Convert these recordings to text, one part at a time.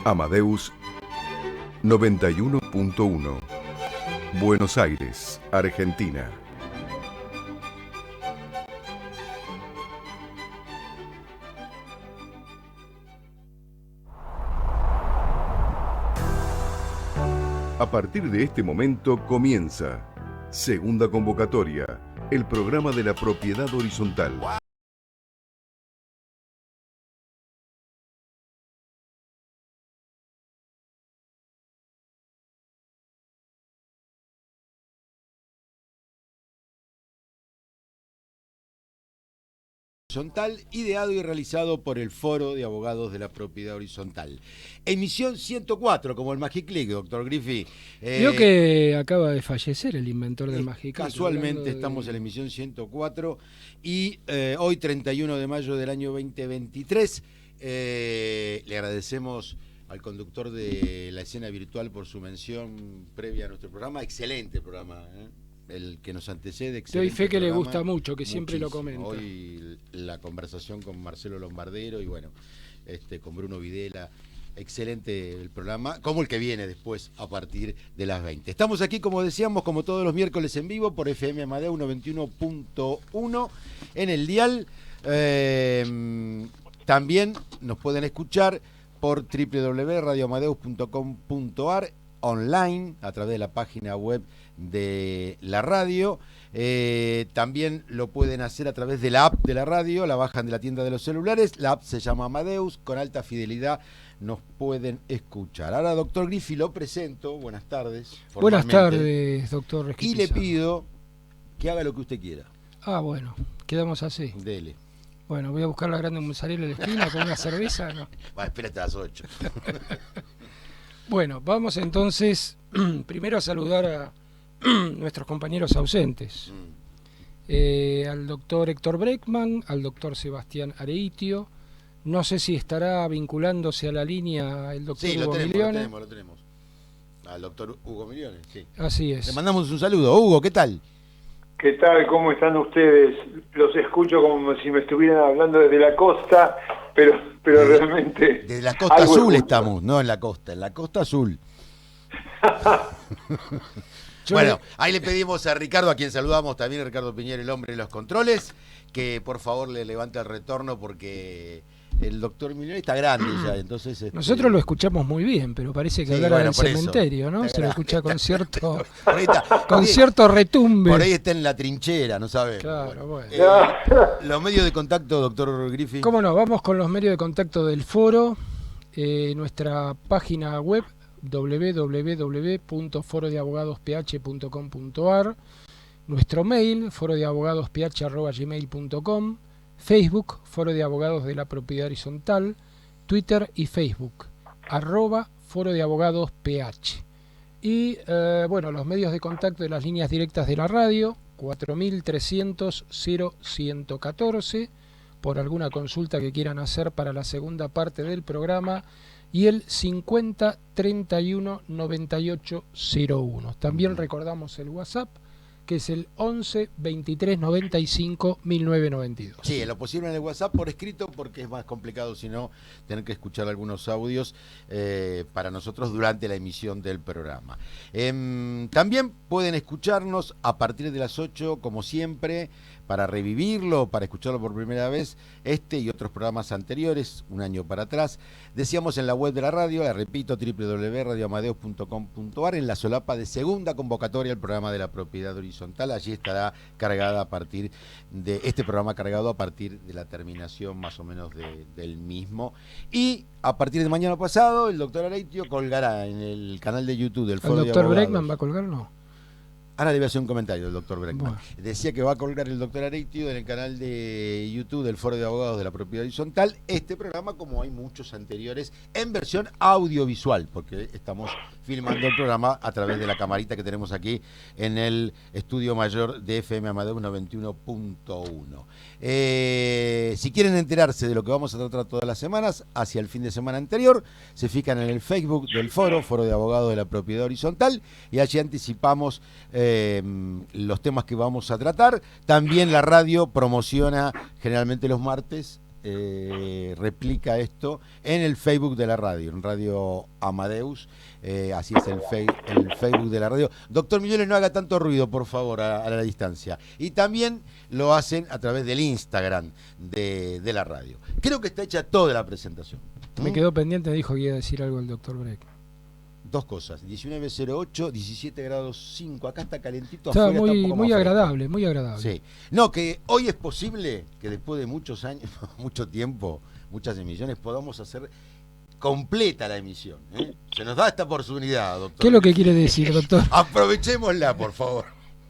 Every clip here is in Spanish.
Amadeus 91.1, Buenos Aires, Argentina. A partir de este momento comienza Segunda Convocatoria, el programa de la propiedad horizontal. Horizontal, ideado y realizado por el Foro de Abogados de la Propiedad Horizontal. Emisión 104, como el Magic Click, doctor Griffi. Vio que acaba de fallecer el inventor del Magic Click. Casualmente estamos en la emisión 104 y hoy, 31 de mayo del año 2023, le agradecemos al conductor de la escena virtual por su mención previa a nuestro programa. Excelente programa, el que nos antecede. Doy fe que le gusta mucho, que siempre lo comenta. Hoy la conversación con Marcelo Lombardero y bueno, con Bruno Videla. Excelente el programa, como el que viene después a partir de las 20. Estamos aquí, como decíamos, como todos los miércoles en vivo por FM Amadeus 91.1 en el dial. También nos pueden escuchar por www.radioamadeus.com.ar online, a través de la página web de la radio. También lo pueden hacer a través de la app de la radio, la bajan de la tienda de los celulares. La app se llama Amadeus, con alta fidelidad nos pueden escuchar. Ahora, doctor Griffi, lo presento. Buenas tardes. Buenas tardes, doctor Resquipizarro. Y le pido que haga lo que usted quiera. Bueno, quedamos así. Dele. Bueno, voy a buscar la grande mozzarella en la esquina con una cerveza, ¿no? Espérate a las 8. Bueno, vamos entonces primero a saludar a nuestros compañeros ausentes. Al doctor Héctor Breckman, al doctor Sebastián Areitio. No sé si estará vinculándose a la línea el doctor Hugo Milione. Lo tenemos. Al doctor Hugo Milione, sí. Así es. Le mandamos un saludo. Hugo, ¿qué tal? ¿Qué tal? ¿Cómo están ustedes? Los escucho como si me estuvieran hablando desde la costa, pero realmente... Desde la costa azul estamos, no en la costa azul. Bueno, ahí le pedimos a Ricardo, a quien saludamos también, Ricardo Piñero, el hombre de los controles, que por favor le levante el retorno porque el doctor Milione está grande ya, entonces... Nosotros lo escuchamos muy bien, pero parece que hablara del cementerio, ¿no? Se lo escucha con cierto cierto retumbe. Por ahí está en la trinchera, no sabe. Claro, bueno. Los medios de contacto, doctor Griffi. ¿Cómo no? Vamos con los medios de contacto del foro. Nuestra página web www.forodeabogadosph.com.ar, nuestro mail forodeabogadosph@gmail.com, Facebook Foro de Abogados de la Propiedad Horizontal, Twitter y Facebook @forodeabogadosph. Y bueno, los medios de contacto de las líneas directas de la radio 4300 0114 por alguna consulta que quieran hacer para la segunda parte del programa, y el 50 31 98 01. También recordamos el WhatsApp, que es el 11 23 95 1992. Sí, en lo posible en el WhatsApp por escrito, porque es más complicado si no tener que escuchar algunos audios para nosotros durante la emisión del programa. También pueden escucharnos a partir de las 8, como siempre, para revivirlo, para escucharlo por primera vez, y otros programas anteriores, un año para atrás. Decíamos en la web de la radio, la repito, www.radioamadeus.com.ar, en la solapa de segunda convocatoria, el programa de la propiedad horizontal. Allí estará cargada a partir de este programa, cargado a partir de la terminación más o menos del mismo. Y a partir de mañana pasado, el doctor Areitio colgará en el canal de YouTube del Foro de Abogados. ¿El doctor Breckman va a colgar, no? Ahora debe hacer un comentario el doctor Breckman. Bueno. Decía que va a colgar el doctor Areitio en el canal de YouTube del Foro de Abogados de la Propiedad Horizontal este programa, como hay muchos anteriores, en versión audiovisual, porque estamos filmando el programa a través de la camarita que tenemos aquí en el estudio mayor de FM Amadeus 91.1. Si quieren enterarse de lo que vamos a tratar todas las semanas, hacia el fin de semana anterior, se fijan en el Facebook del Foro de Abogados de la Propiedad Horizontal, y allí anticipamos los temas que vamos a tratar. También la radio promociona generalmente los martes replica esto en el Facebook de la radio, en Radio Amadeus. Así es el Facebook de la radio. Doctor Millones, no haga tanto ruido, por favor, a la distancia. Y también lo hacen a través del Instagram de la radio. Creo que está hecha toda la presentación. Me quedó pendiente, dijo que iba a decir algo el doctor Breck. Dos cosas, 19.08, 17 grados 5, acá está calentito. Está afuera muy, está un poco muy más agradable, fresco. muy agradable. Sí. No, que hoy es posible que después de muchos años, mucho tiempo, muchas emisiones, podamos hacer completa la emisión. Se nos da esta oportunidad, doctor. ¿Qué es lo que quiere decir, doctor? Aprovechémosla, por favor.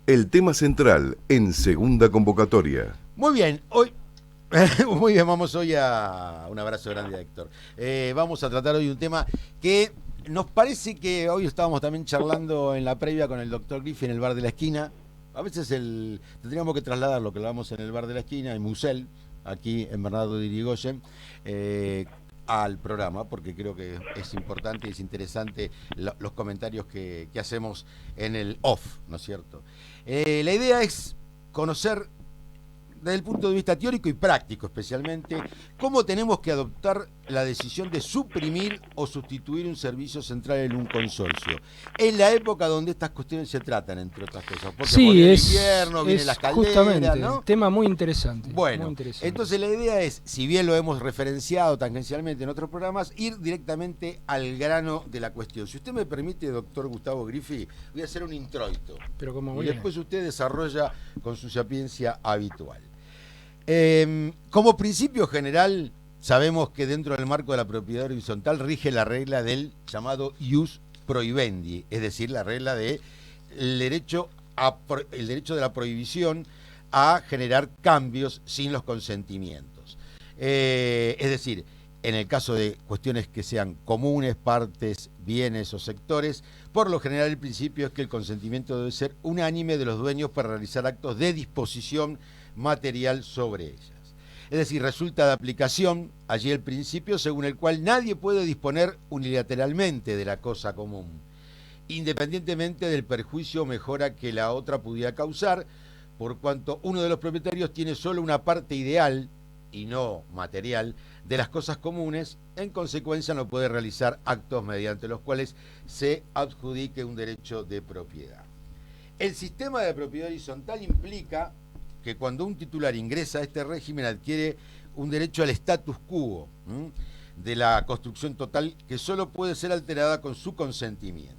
El tema central en segunda convocatoria. Muy bien, hoy... Muy bien, vamos hoy a... Un abrazo grande a Héctor. Vamos a tratar hoy un tema que... Nos parece que hoy estábamos también charlando en la previa con el doctor Griffi en el bar de la esquina. A veces tendríamos que trasladar lo que hablamos en el bar de la esquina, en Musel, aquí en Bernardo de Irigoyen, al programa, porque creo que es importante y es interesante los comentarios que hacemos en el off, ¿no es cierto? La idea es conocer desde el punto de vista teórico y práctico especialmente, cómo tenemos que adoptar la decisión de suprimir o sustituir un servicio central en un consorcio. En la época donde estas cuestiones se tratan, entre otras cosas. Porque sí, por el es, invierno, vienen las calderas, justamente, ¿no? Tema muy interesante. Bueno, muy interesante. entonces la idea es, si bien lo hemos referenciado tangencialmente en otros programas, ir directamente al grano de la cuestión. Si usted me permite, doctor Gustavo Griffi, voy a hacer un introito. Pero como Y muy bien. después usted desarrolla con su sapiencia habitual. Como principio general, sabemos que dentro del marco de la propiedad horizontal rige la regla del llamado ius prohibendi, es decir, la regla de el derecho de la prohibición a generar cambios sin los consentimientos. Es decir, en el caso de cuestiones que sean comunes, partes, bienes o sectores, por lo general el principio es que el consentimiento debe ser unánime de los dueños para realizar actos de disposición material sobre ellas. Es decir, resulta de aplicación allí el principio según el cual nadie puede disponer unilateralmente de la cosa común, independientemente del perjuicio o mejora que la otra pudiera causar, por cuanto uno de los propietarios tiene solo una parte ideal y no material de las cosas comunes, en consecuencia no puede realizar actos mediante los cuales se adjudique un derecho de propiedad. El sistema de propiedad horizontal implica que cuando un titular ingresa a este régimen adquiere un derecho al status quo de la construcción total que solo puede ser alterada con su consentimiento.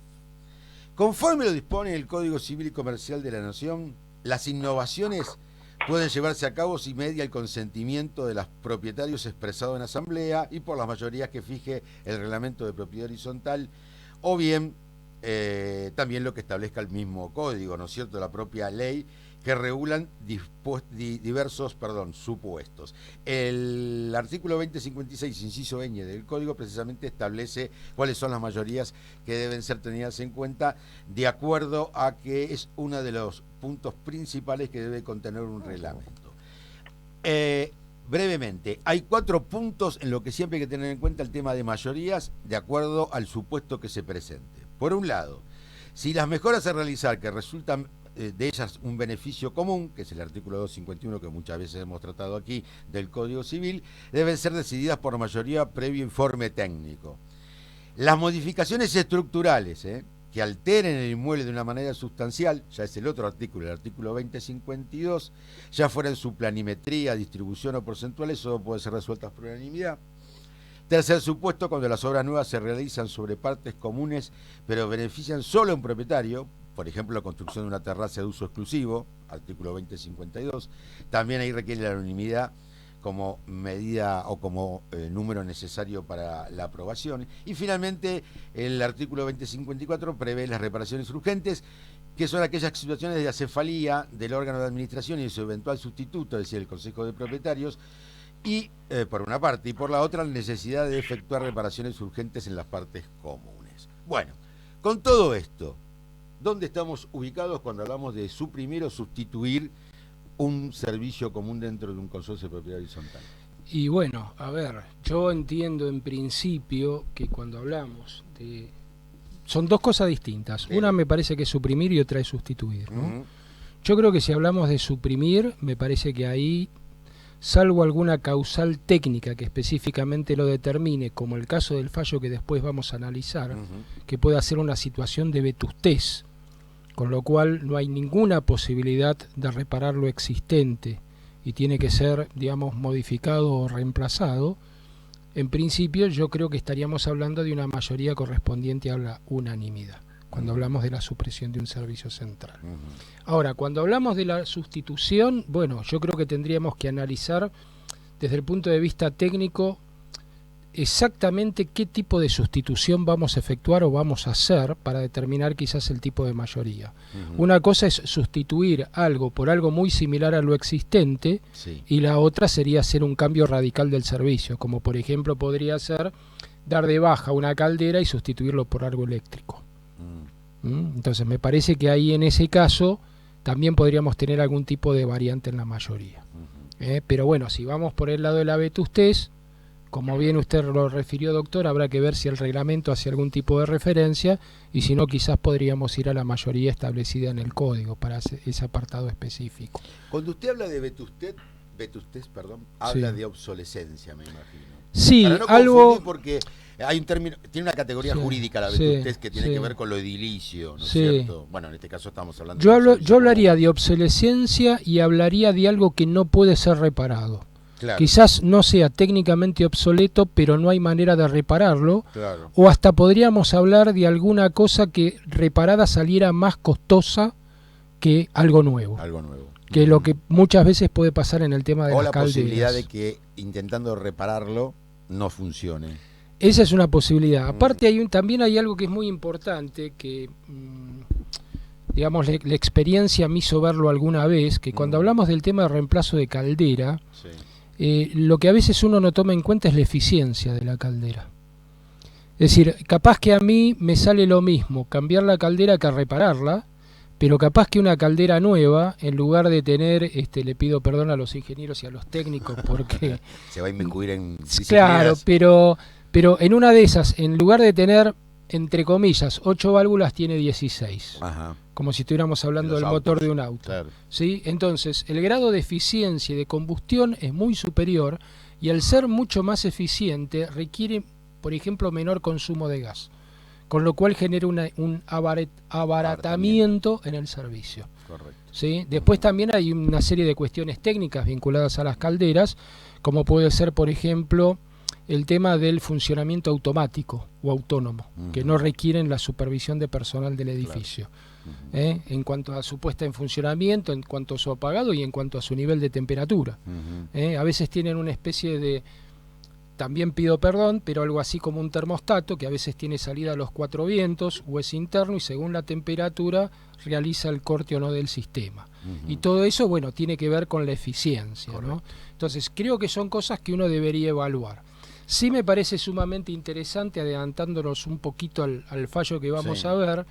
Conforme lo dispone el Código Civil y Comercial de la Nación, las innovaciones pueden llevarse a cabo si media el consentimiento de los propietarios expresado en asamblea y por las mayorías que fije el reglamento de propiedad horizontal, o bien también lo que establezca el mismo código, ¿no es cierto?, la propia ley, que regulan diversos supuestos. El artículo 2056, inciso ñ del Código, precisamente establece cuáles son las mayorías que deben ser tenidas en cuenta de acuerdo a que es uno de los puntos principales que debe contener un reglamento. Brevemente, hay 4 puntos en lo que siempre hay que tener en cuenta el tema de mayorías de acuerdo al supuesto que se presente. Por un lado, si las mejoras a realizar que resultan de ellas un beneficio común, que es el artículo 251 que muchas veces hemos tratado aquí del Código Civil, deben ser decididas por mayoría previo informe técnico. Las modificaciones estructurales que alteren el inmueble de una manera sustancial, ya es el otro artículo, el artículo 2052, ya fuera en su planimetría, distribución o porcentual, eso puede ser resueltas por unanimidad. Tercer supuesto, cuando las obras nuevas se realizan sobre partes comunes, pero benefician solo a un propietario, por ejemplo, la construcción de una terraza de uso exclusivo, artículo 2052, también ahí requiere la unanimidad como medida o como número necesario para la aprobación. Y finalmente, el artículo 2054 prevé las reparaciones urgentes, que son aquellas situaciones de acefalía del órgano de administración y su eventual sustituto, es decir, el Consejo de Propietarios, y por una parte, y por la otra, la necesidad de efectuar reparaciones urgentes en las partes comunes. Bueno, con todo esto, ¿dónde estamos ubicados cuando hablamos de suprimir o sustituir un servicio común dentro de un consorcio de propiedad horizontal? Y bueno, a ver, yo entiendo en principio que cuando hablamos de... Son dos cosas distintas. Bien. Una me parece que es suprimir y otra es sustituir, ¿no? Yo creo que si hablamos de suprimir, me parece que ahí salvo alguna causal técnica que específicamente lo determine, como el caso del fallo que después vamos a analizar, que pueda ser una situación de vetustez, con lo cual no hay ninguna posibilidad de reparar lo existente y tiene que ser, digamos, modificado o reemplazado. En principio yo creo que estaríamos hablando de una mayoría correspondiente a la unanimidad, cuando hablamos de la supresión de un servicio central. Ahora, cuando hablamos de la sustitución, bueno, yo creo que tendríamos que analizar desde el punto de vista técnico exactamente qué tipo de sustitución vamos a efectuar o vamos a hacer para determinar quizás el tipo de mayoría. Una cosa es sustituir algo por algo muy similar a lo existente, y la otra sería hacer un cambio radical del servicio, como por ejemplo podría ser dar de baja una caldera y sustituirlo por algo eléctrico. Entonces me parece que ahí en ese caso también podríamos tener algún tipo de variante en la mayoría. Pero bueno, si vamos por el lado de la vetustez, como bien usted lo refirió, doctor, habrá que ver si el reglamento hace algún tipo de referencia, y si no, quizás podríamos ir a la mayoría establecida en el código para ese apartado específico. Cuando usted habla de vetustez, habla de obsolescencia, me imagino. Sí, para no algo... porque hay un término, tiene una categoría jurídica la vetustez que tiene que ver con lo edilicio, ¿no es cierto? Bueno, en este caso estamos hablando yo hablaría de obsolescencia y hablaría de algo que no puede ser reparado. Claro. Quizás no sea técnicamente obsoleto, pero no hay manera de repararlo. Claro. O hasta podríamos hablar de alguna cosa que reparada saliera más costosa que algo nuevo. Algo nuevo. Que lo que muchas veces puede pasar en el tema de las calderas. O la posibilidad de que intentando repararlo no funcione. Esa es una posibilidad. Aparte también hay algo que es muy importante, que digamos la experiencia me hizo verlo alguna vez, que cuando hablamos del tema de reemplazo de caldera, lo que a veces uno no toma en cuenta es la eficiencia de la caldera. Es decir, capaz que a mí me sale lo mismo cambiar la caldera que repararla, pero capaz que una caldera nueva, en lugar de tener, le pido perdón a los ingenieros y a los técnicos porque... se va a inmiscuir en... Claro, pero en una de esas, en lugar de tener, entre comillas, 8 válvulas, tiene 16. Ajá. Como si estuviéramos hablando del motor de un auto. Claro. ¿Sí? Entonces, el grado de eficiencia y de combustión es muy superior, y al ser mucho más eficiente requiere, por ejemplo, menor consumo de gas, con lo cual genera un abaratamiento en el servicio. Correcto. ¿Sí? Después también hay una serie de cuestiones técnicas vinculadas a las calderas, como puede ser, por ejemplo, el tema del funcionamiento automático o autónomo, que no requieren la supervisión de personal del edificio. En cuanto a su puesta en funcionamiento, en cuanto a su apagado y en cuanto a su nivel de temperatura. A veces tienen una especie de, también pido perdón, pero algo así como un termostato que a veces tiene salida a los 4 vientos o es interno, y según la temperatura realiza el corte o no del sistema. Y todo eso, bueno, tiene que ver con la eficiencia, ¿no? Entonces creo que son cosas que uno debería evaluar. Sí me parece sumamente interesante, adelantándonos un poquito al fallo que vamos a ver,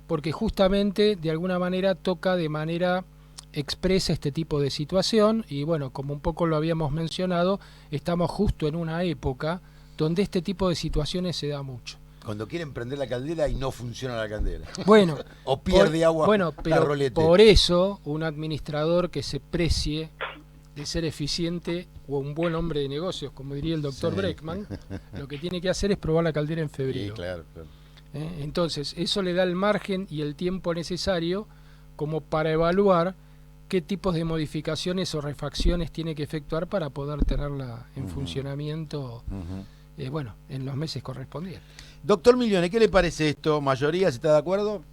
porque justamente de alguna manera toca de manera expresa este tipo de situación, y bueno, como un poco lo habíamos mencionado, estamos justo en una época donde este tipo de situaciones se da mucho. Cuando quieren prender la caldera y no funciona la caldera. Bueno, o pierde agua. Bueno, pero por eso un administrador que se precie de ser eficiente o un buen hombre de negocios, como diría el doctor Breckman, lo que tiene que hacer es probar la caldera en febrero. Sí, claro. Entonces, eso le da el margen y el tiempo necesario como para evaluar qué tipos de modificaciones o refacciones tiene que efectuar para poder tenerla en funcionamiento, bueno, en los meses correspondientes. Doctor Milione, ¿qué le parece esto? ¿Mayoría, si está de acuerdo?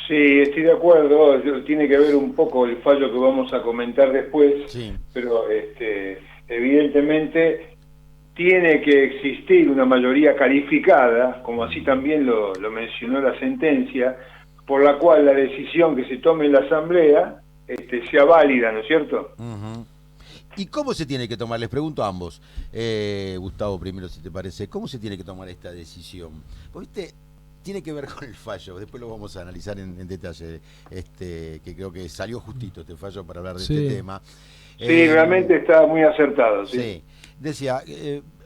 Sí, estoy de acuerdo. Tiene que ver un poco el fallo que vamos a comentar después, pero evidentemente tiene que existir una mayoría calificada, como así también lo mencionó la sentencia, por la cual la decisión que se tome en la Asamblea sea válida, ¿no es cierto? ¿Y cómo se tiene que tomar? Les pregunto a ambos. Gustavo, primero, si te parece, ¿cómo se tiene que tomar esta decisión? Porque tiene que ver con el fallo, después lo vamos a analizar en detalle, que creo que salió justito este fallo para hablar de este tema. Sí, realmente está muy acertado. Sí. Decía,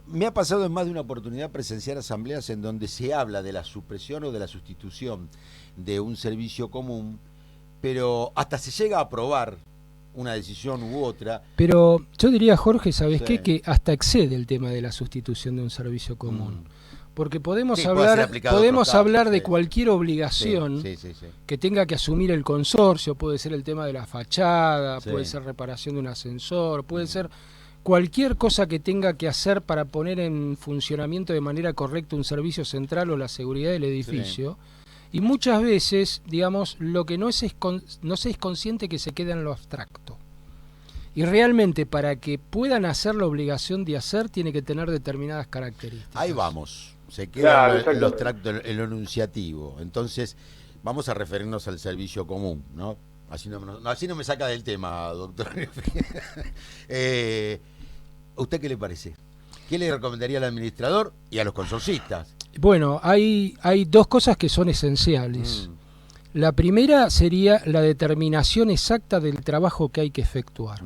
me ha pasado en más de una oportunidad presenciar asambleas en donde se habla de la supresión o de la sustitución de un servicio común, pero hasta se llega a aprobar una decisión u otra. Pero yo diría, Jorge, ¿sabes Sí. qué? Que hasta excede el tema de la sustitución de un servicio común. Porque podemos Sí, puede ser hablar, aplicado a otros casos, de sí. cualquier obligación Sí. que tenga que asumir el consorcio. Puede ser el tema de la fachada, Sí. puede ser reparación de un ascensor, puede ser cualquier cosa que tenga que hacer para poner en funcionamiento de manera correcta un servicio central o la seguridad del edificio. Y muchas veces, digamos, lo que no se es consciente que se queda en lo abstracto. Y realmente para que puedan hacer la obligación de hacer, tiene que tener determinadas características. Ahí vamos. Se queda Claro, en lo exactamente. abstracto, en lo enunciativo. Entonces, vamos a referirnos al servicio común, ¿no? Así no me saca del tema, doctor. ¿Usted qué le parece? ¿Qué le recomendaría al administrador y a los consorcistas? Bueno, hay dos cosas que son esenciales. La primera sería la determinación exacta del trabajo que hay que efectuar.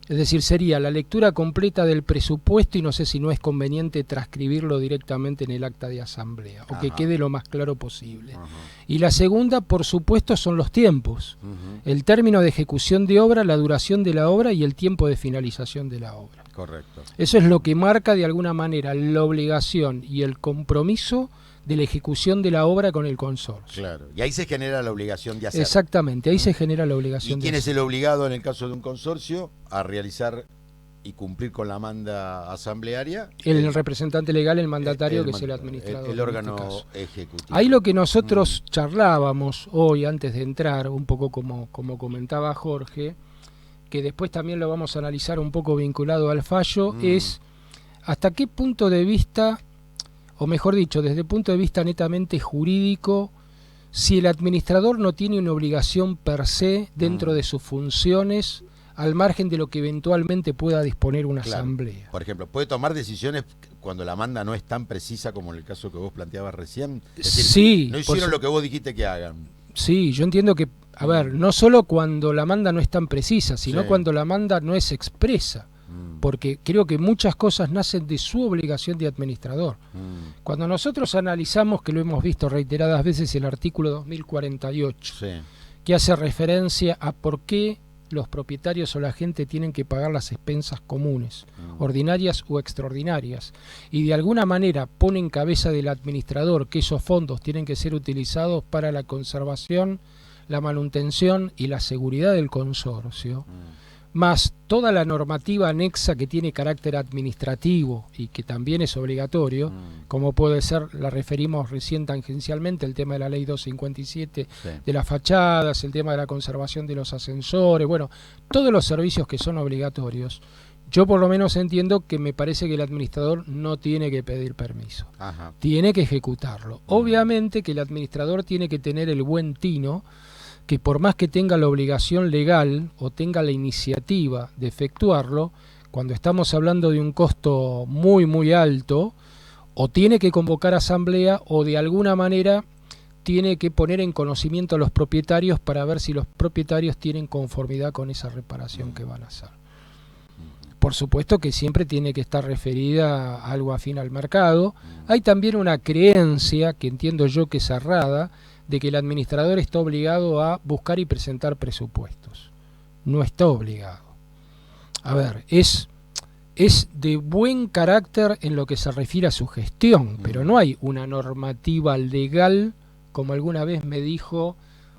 Es decir, sería la lectura completa del presupuesto y no sé si no es conveniente transcribirlo directamente en el acta de asamblea o que Ajá. quede lo más claro posible. Ajá. Y la segunda, por supuesto, son los tiempos. El término de ejecución de obra, la duración de la obra y el tiempo de finalización de la obra. Correcto. Eso es lo que marca de alguna manera la obligación y el compromiso de la ejecución de la obra con el consorcio. Claro. Y ahí se genera la obligación de hacer. Exactamente, ahí se genera la ¿Y obligación quién de es el obligado en el caso de un consorcio a realizar y cumplir con la manda asamblearia? el representante legal, el mandatario, que es el man- administrador. el en órgano este caso. ejecutivo. Ahí lo que nosotros charlábamos hoy antes de entrar, un poco como comentaba Jorge, que después también lo vamos a analizar un poco vinculado al fallo, es hasta qué punto de vista, o mejor dicho, desde el punto de vista netamente jurídico, si el administrador no tiene una obligación per se dentro de sus funciones, al margen de lo que eventualmente pueda disponer una Claro. asamblea. Por ejemplo, puede tomar decisiones cuando la manda no es tan precisa como en el caso que vos planteabas recién. Es decir, Sí, no por hicieron su- lo que vos dijiste que hagan. Sí, yo entiendo que, a ver, no solo cuando la manda no es tan precisa, sino Sí. cuando la manda no es expresa, porque creo que muchas cosas nacen de su obligación de administrador. Cuando nosotros analizamos, que lo hemos visto reiteradas veces, el artículo 2048, Sí. que hace referencia a por qué los propietarios o la gente tienen que pagar las expensas comunes, ordinarias o extraordinarias, y de alguna manera pone en cabeza del administrador que esos fondos tienen que ser utilizados para la conservación, la manutención y la seguridad del consorcio, más toda la normativa anexa que tiene carácter administrativo y que también es obligatorio, como puede ser, la referimos recién tangencialmente, el tema de la ley 257 Sí. de las fachadas, el tema de la conservación de los ascensores, bueno, todos los servicios que son obligatorios. Yo por lo menos entiendo que me parece que el administrador no tiene que pedir permiso, Ajá. tiene que ejecutarlo. Obviamente que el administrador tiene que tener el buen tino que por más que tenga la obligación legal o tenga la iniciativa de efectuarlo, cuando estamos hablando de un costo muy muy alto, o tiene que convocar asamblea o de alguna manera tiene que poner en conocimiento a los propietarios para ver si los propietarios tienen conformidad con esa reparación que van a hacer. Por supuesto que siempre tiene que estar referida a algo afín al mercado. Hay también una creencia, que entiendo yo que es errada, de que el administrador está obligado a buscar y presentar presupuestos. No está obligado. A ver, es de buen carácter en lo que se refiere a su gestión, pero no hay una normativa legal, como alguna vez me dijo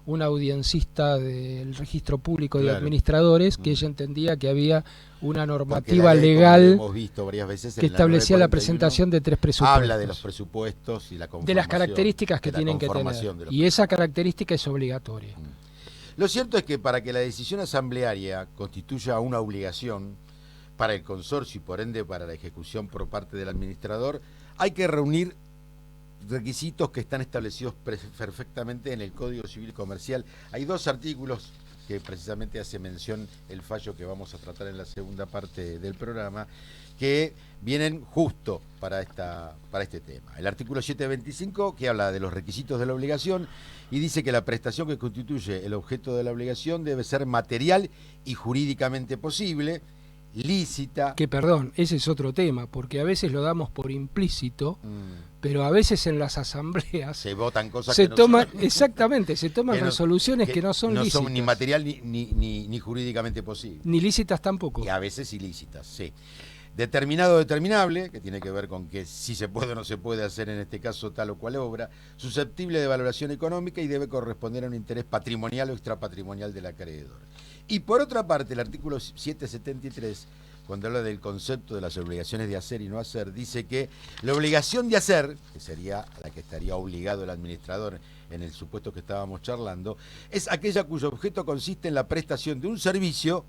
una audiencista del Registro Público de Claro. Administradores, que ella entendía que había una Porque normativa la ley, como legal hemos visto varias veces, que en establecía la 941, presentación de 3 presupuestos. habla de los presupuestos y la conformación. De las características que de la tienen que conformación tener. de los Y esa característica es obligatoria. Lo cierto es que para que la decisión asamblearia constituya una obligación para el consorcio y por ende para la ejecución por parte del administrador, hay que reunir requisitos que están establecidos perfectamente en el Código Civil Comercial. Hay 2 artículos que precisamente hace mención el fallo que vamos a tratar en la segunda parte del programa, que vienen justo para este tema. El artículo 725, que habla de los requisitos de la obligación, y dice que la prestación que constituye el objeto de la obligación debe ser material y jurídicamente posible, lícita. Que perdón, ese es otro tema, porque a veces lo damos por implícito, pero a veces en las asambleas se votan cosas se que no toman, son, exactamente, se toman que no- resoluciones que no son no lícitas. son ni material ni jurídicamente posibles. Ni lícitas tampoco. Y a veces ilícitas, sí. Determinado o determinable, que tiene que ver con que si se puede o no se puede hacer en este caso tal o cual obra, susceptible de valoración económica y debe corresponder a un interés patrimonial o extrapatrimonial del acreedor. Y por otra parte, el artículo 773, cuando habla del concepto de las obligaciones de hacer y no hacer, dice que la obligación de hacer, que sería a la que estaría obligado el administrador en el supuesto que estábamos charlando, es aquella cuyo objeto consiste en la prestación de un servicio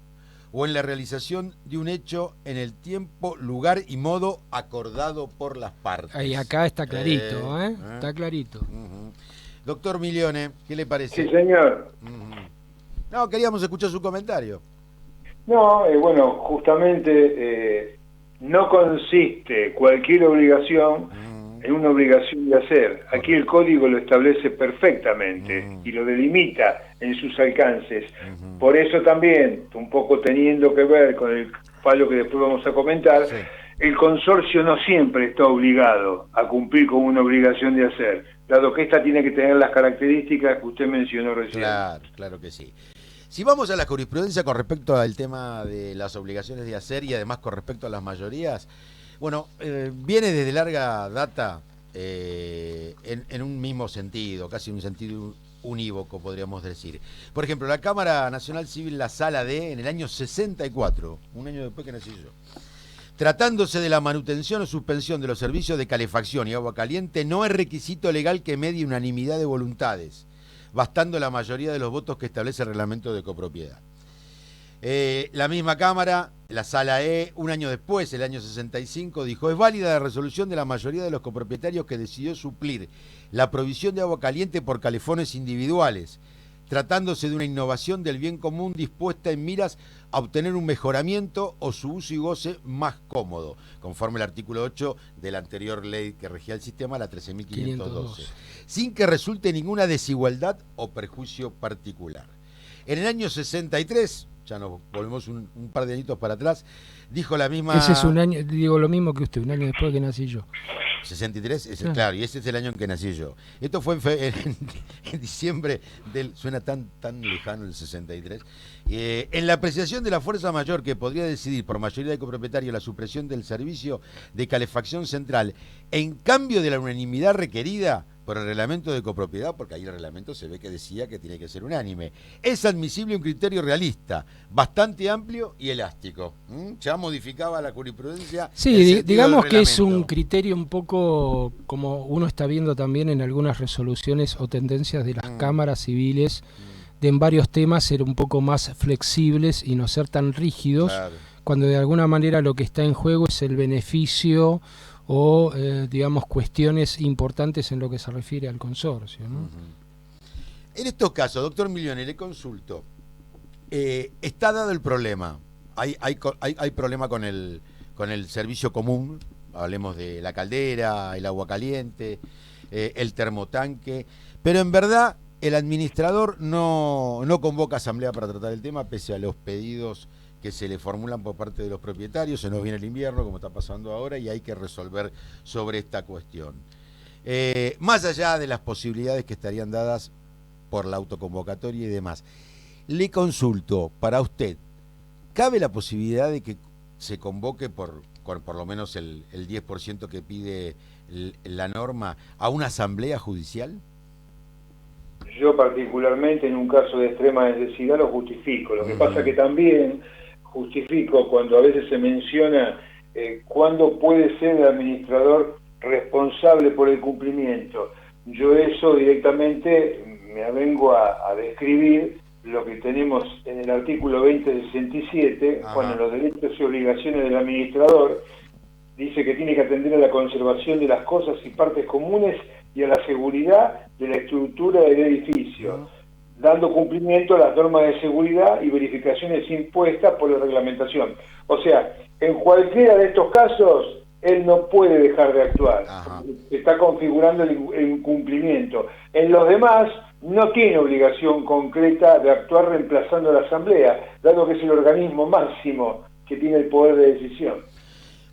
o en la realización de un hecho en el tiempo, lugar y modo acordado por las partes. Ahí acá está clarito, está clarito. Doctor Milione, ¿qué le parece? Sí, señor. No, queríamos escuchar su comentario. No, bueno, justamente no consiste cualquier obligación en una obligación de hacer. Aquí el código lo establece perfectamente y lo delimita en sus alcances. Por eso también, un poco teniendo que ver con el fallo que después vamos a comentar, Sí. el consorcio no siempre está obligado a cumplir con una obligación de hacer, dado que esta tiene que tener las características que usted mencionó recién. Claro, claro que sí. Si vamos a la jurisprudencia con respecto al tema de las obligaciones de hacer y además con respecto a las mayorías, bueno, viene desde larga data en un mismo sentido, casi un sentido unívoco, podríamos decir. Por ejemplo, la Cámara Nacional Civil, la Sala D, en el año 64, un año después que nací yo, tratándose de la manutención o suspensión de los servicios de calefacción y agua caliente, no es requisito legal que medie unanimidad de voluntades, bastando la mayoría de los votos que establece el reglamento de copropiedad. La misma Cámara, la Sala E, un año después, el año 65, dijo: es válida la resolución de la mayoría de los copropietarios que decidió suplir la provisión de agua caliente por calefones individuales, tratándose de una innovación del bien común dispuesta en miras a obtener un mejoramiento o su uso y goce más cómodo, conforme el artículo 8 de la anterior ley que regía el sistema, la 13.512, sin que resulte ninguna desigualdad o perjuicio particular. En el año 63, ya nos volvemos un par de añitos para atrás, dijo la misma... Ese es un año, digo lo mismo que usted, un año después que nací yo. 63, claro, y ese es el año en que nací yo. Esto fue en diciembre del... Suena tan lejano el 63. En la apreciación de la fuerza mayor que podría decidir por mayoría de copropietarios la supresión del servicio de calefacción central, en cambio de la unanimidad requerida por el reglamento de copropiedad, porque ahí el reglamento se ve que decía que tiene que ser unánime, es admisible un criterio realista, bastante amplio y elástico. Ya modificaba la jurisprudencia. Sí, digamos que es un criterio un poco como uno está viendo también en algunas resoluciones o tendencias de las cámaras civiles, de en varios temas ser un poco más flexibles y no ser tan rígidos, claro, cuando de alguna manera lo que está en juego es el beneficio o, digamos, cuestiones importantes en lo que se refiere al consorcio, ¿no? En estos casos, doctor Milione, le consulto, está dado el problema, hay problema con el servicio común, hablemos de la caldera, el agua caliente, el termotanque, pero en verdad el administrador no convoca asamblea para tratar el tema, pese a los pedidos que se le formulan por parte de los propietarios. Se nos viene el invierno, como está pasando ahora, y hay que resolver sobre esta cuestión. Más allá de las posibilidades que estarían dadas por la autoconvocatoria y demás, le consulto, para usted, ¿cabe la posibilidad de que se convoque por lo menos el 10% que pide la norma a una asamblea judicial? Yo particularmente en un caso de extrema necesidad lo justifico. Lo que pasa que también justifico cuando a veces se menciona cuándo puede ser el administrador responsable por el cumplimiento. Yo eso directamente me avengo a describir lo que tenemos en el artículo 2067, cuando los derechos y obligaciones del administrador dice que tiene que atender a la conservación de las cosas y partes comunes y a la seguridad de la estructura del edificio, dando cumplimiento a las normas de seguridad y verificaciones impuestas por la reglamentación. O sea, en cualquiera de estos casos, él no puede dejar de actuar. Está configurando el incumplimiento. En los demás, no tiene obligación concreta de actuar reemplazando a la asamblea, dado que es el organismo máximo que tiene el poder de decisión.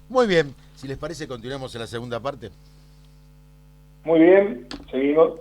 Muy bien, si les parece continuamos en la segunda parte. Muy bien, seguimos.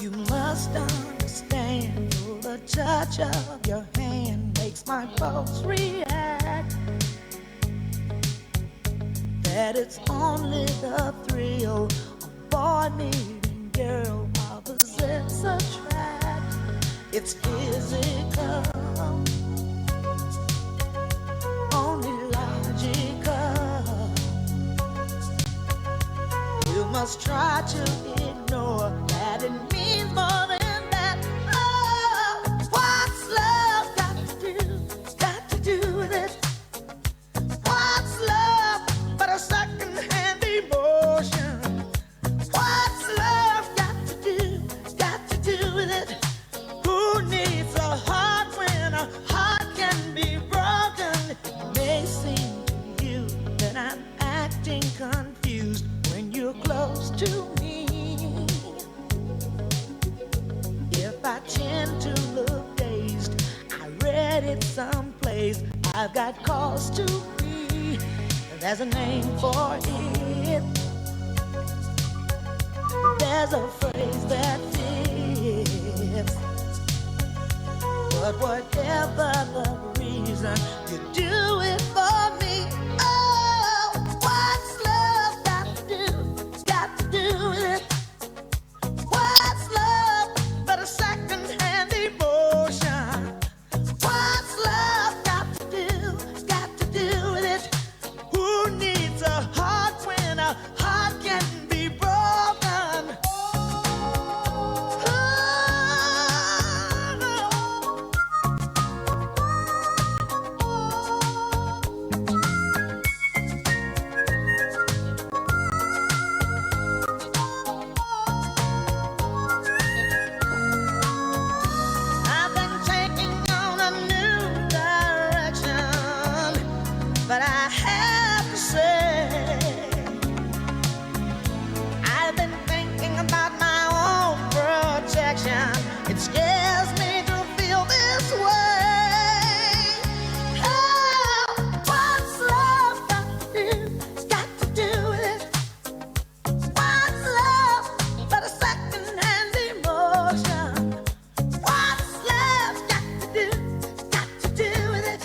You must understand the touch of your hand makes my pulse react. That it's only the thrill of boy meeting girl opposites attract. It's physical, only logical. You must try to ignore that it means more than that. Oh, what's love got to do with it? What's love but a second-hand emotion? What's love got to do with it? Who needs a heart when a heart can be broken? It may seem to you that I'm acting confused when you're close to me. If I tend to look dazed, I read it someplace. I've got cause to be. There's a name for it. There's a phrase that fits. But whatever the reason, you do it for me. Oh, what's love got to do with it? What's love but a second-hand emotion? What's love got to do with it? Who needs a heart when a heart can be broken? I've been taking on a new direction, but I have to say, I've been thinking about my own protection. It scares me to feel this way. Oh, what's love got to do with it? What's love but a second-hand emotion? What's love got to do with it?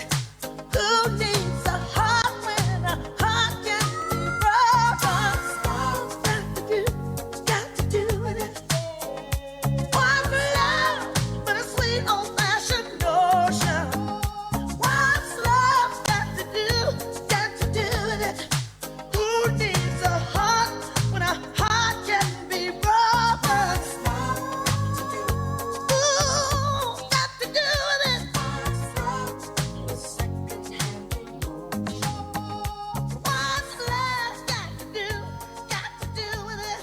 Who needs a heart when a heart can be broken? What's love got to do with it? What's love but a sweet old-fashioned notion? What's love got to do with it? Who needs a heart when a heart can be broken? Ooh, got to do with it. What's love got to do with it?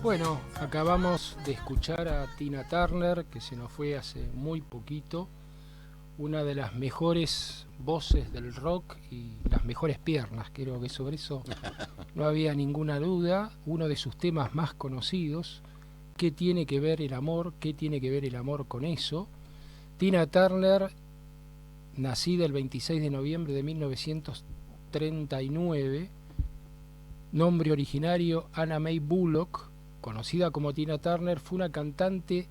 Bueno, acabamos de escuchar a Tina Turner, que se nos fue hace muy poquito, una de las mejores voces del rock y las mejores piernas, creo que sobre eso no había ninguna duda, uno de sus temas más conocidos. ¿Qué tiene que ver el amor? ¿Qué tiene que ver el amor con eso? Tina Turner, nacida el 26 de noviembre de 1939, nombre originario Anna May Bullock, conocida como Tina Turner, fue una cantante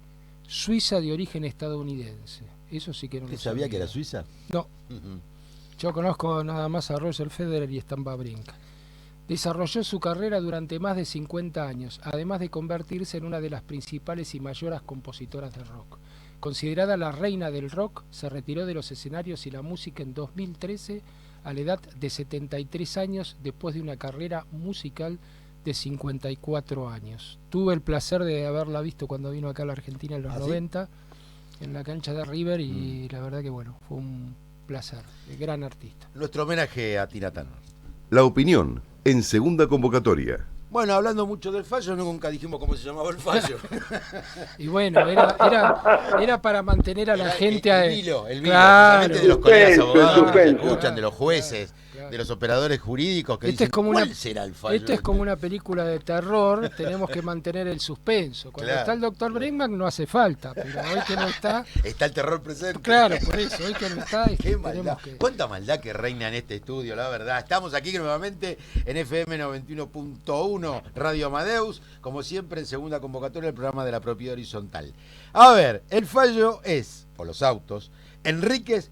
suiza de origen estadounidense. Eso sí que no lo ¿Usted sabía que era suiza? No. Yo conozco nada más a Roger Federer y Stan Wawrinka. Desarrolló su carrera durante más de 50 años, además de convertirse en una de las principales y mayores compositoras de rock. Considerada la reina del rock, se retiró de los escenarios y la música en 2013 a la edad de 73 años después de una carrera musical de 54 años. Tuve el placer de haberla visto cuando vino acá a la Argentina en los 90, en la cancha de River, y la verdad que bueno, fue un placer, gran artista. Nuestro homenaje a Tina Turner. La opinión en segunda convocatoria. Bueno, hablando mucho del fallo, nunca dijimos cómo se llamaba el fallo. Y bueno, era para mantener a la gente... El vilo, claro, especialmente de los colegas abogados que suspenso. escuchan, de los jueces, de los operadores jurídicos que dicen, ¿cuál será el fallo? Esto es como una película de terror, tenemos que mantener el suspenso. Cuando está el doctor Bregman no hace falta, pero hoy que no está... Está el terror presente. Claro, por eso, hoy que no está... Qué maldad. Que... Cuánta maldad que reina en este estudio, la verdad. Estamos aquí nuevamente en FM 91.1, Radio Amadeus, como siempre en segunda convocatoria del programa de la propiedad horizontal. A ver, el fallo es, por los autos, Enríquez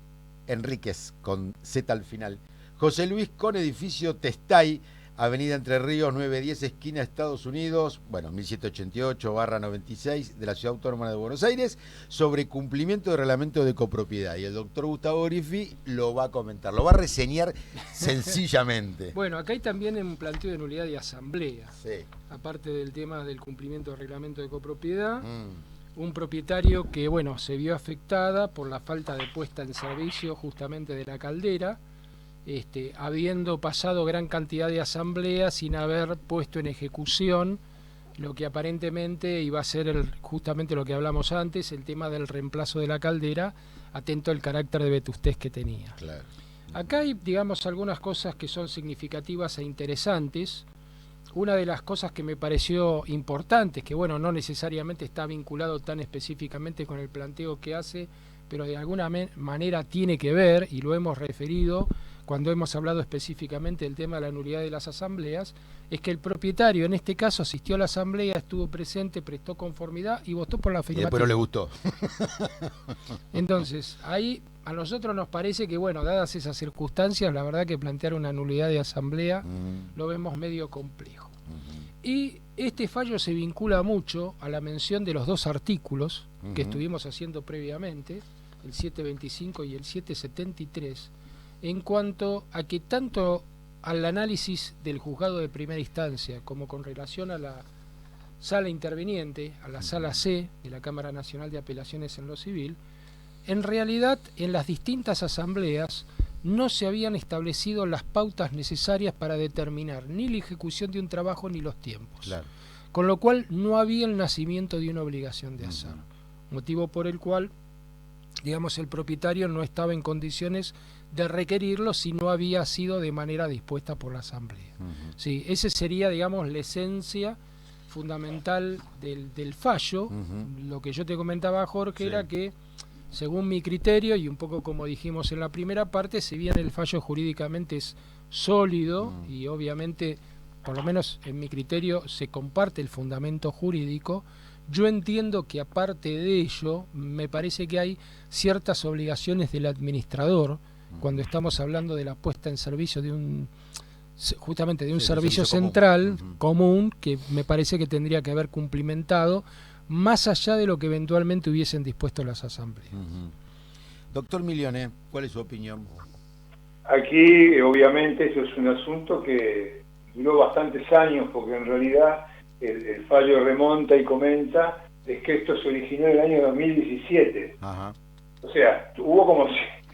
con Z al final, José Luis con edificio Testay, Avenida Entre Ríos 910, esquina Estados Unidos, 1788/96 de la Ciudad Autónoma de Buenos Aires, sobre cumplimiento del reglamento de copropiedad. Y el doctor Gustavo Griffi lo va a comentar, lo va a reseñar sencillamente. Bueno, acá hay también un planteo de nulidad de asamblea. Sí. Aparte del tema del cumplimiento del reglamento de copropiedad, un propietario que, bueno, se vio afectada por la falta de puesta en servicio justamente de la caldera, habiendo pasado gran cantidad de asambleas sin haber puesto en ejecución lo que aparentemente iba a ser justamente lo que hablamos antes, el tema del reemplazo de la caldera, atento al carácter de vetustez que tenía. Claro. Acá hay, digamos, algunas cosas que son significativas e interesantes. Una de las cosas que me pareció importante, que bueno, no necesariamente está vinculado tan específicamente con el planteo que hace, pero de alguna manera tiene que ver, y lo hemos referido cuando hemos hablado específicamente del tema de la nulidad de las asambleas, es que el propietario en este caso asistió a la asamblea, estuvo presente, prestó conformidad y votó por la afirmativa. Y después no le gustó. Entonces, ahí a nosotros nos parece que, bueno, dadas esas circunstancias, la verdad que plantear una nulidad de asamblea lo vemos medio complejo. Y este fallo se vincula mucho a la mención de los dos artículos que estuvimos haciendo previamente, el 725 y el 773, en cuanto a que tanto al análisis del juzgado de primera instancia como con relación a la sala interviniente, a la sala C de la Cámara Nacional de Apelaciones en lo Civil, en realidad en las distintas asambleas no se habían establecido las pautas necesarias para determinar ni la ejecución de un trabajo ni los tiempos. Claro. Con lo cual no había el nacimiento de una obligación de hacer. Motivo por el cual, digamos, el propietario no estaba en condiciones de requerirlo si no había sido de manera dispuesta por la asamblea. Sí, ese sería, digamos, la esencia fundamental del fallo. Lo que yo te comentaba, Jorge, era que, según mi criterio, y un poco como dijimos en la primera parte, si bien el fallo jurídicamente es sólido y obviamente, por lo menos en mi criterio, se comparte el fundamento jurídico, yo entiendo que aparte de ello, me parece que hay ciertas obligaciones del administrador, cuando estamos hablando de la puesta en servicio de un servicio central común, que me parece que tendría que haber cumplimentado, más allá de lo que eventualmente hubiesen dispuesto las asambleas. Doctor Milione, ¿cuál es su opinión? Aquí, obviamente, eso es un asunto que duró bastantes años, porque en realidad el fallo remonta y comenta es que esto se originó en el año 2017. O sea, hubo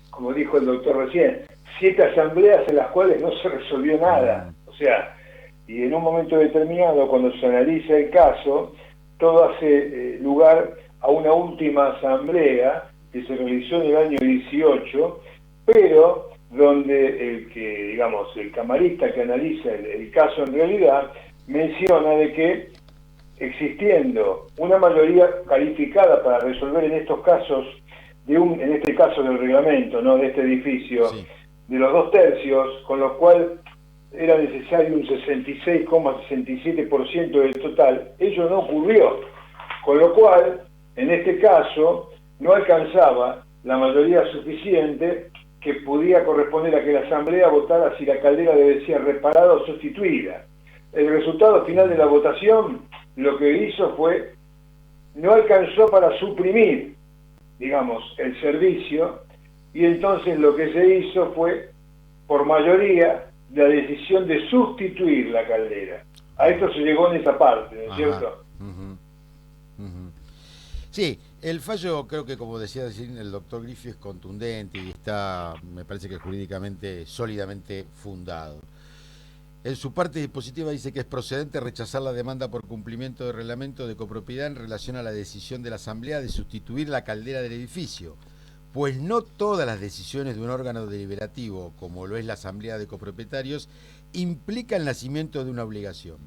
como dijo el doctor recién, 7 asambleas en las cuales no se resolvió nada. O sea, y en un momento determinado, cuando se analiza el caso, todo hace lugar a una última asamblea que se realizó en el año 18, pero donde el camarista que analiza el caso en realidad menciona de que existiendo una mayoría calificada para resolver en estos casos, en este caso del reglamento, ¿no?, de este edificio, de los 2/3, con lo cual era necesario un 66,67% del total, ello no ocurrió, con lo cual, en este caso, no alcanzaba la mayoría suficiente que podía corresponder a que la Asamblea votara si la caldera debe ser reparada o sustituida. El resultado final de la votación lo que hizo fue, no alcanzó para suprimir, digamos, el servicio, y entonces lo que se hizo fue, por mayoría, la decisión de sustituir la caldera. A esto se llegó en esa parte, ¿no es cierto? Sí, el fallo creo que, como decía el doctor Griffi, es contundente y está, me parece que jurídicamente, sólidamente fundado. En su parte dispositiva dice que es procedente rechazar la demanda por cumplimiento de reglamento de copropiedad en relación a la decisión de la Asamblea de sustituir la caldera del edificio, pues no todas las decisiones de un órgano deliberativo, como lo es la Asamblea de Copropietarios, implica el nacimiento de una obligación,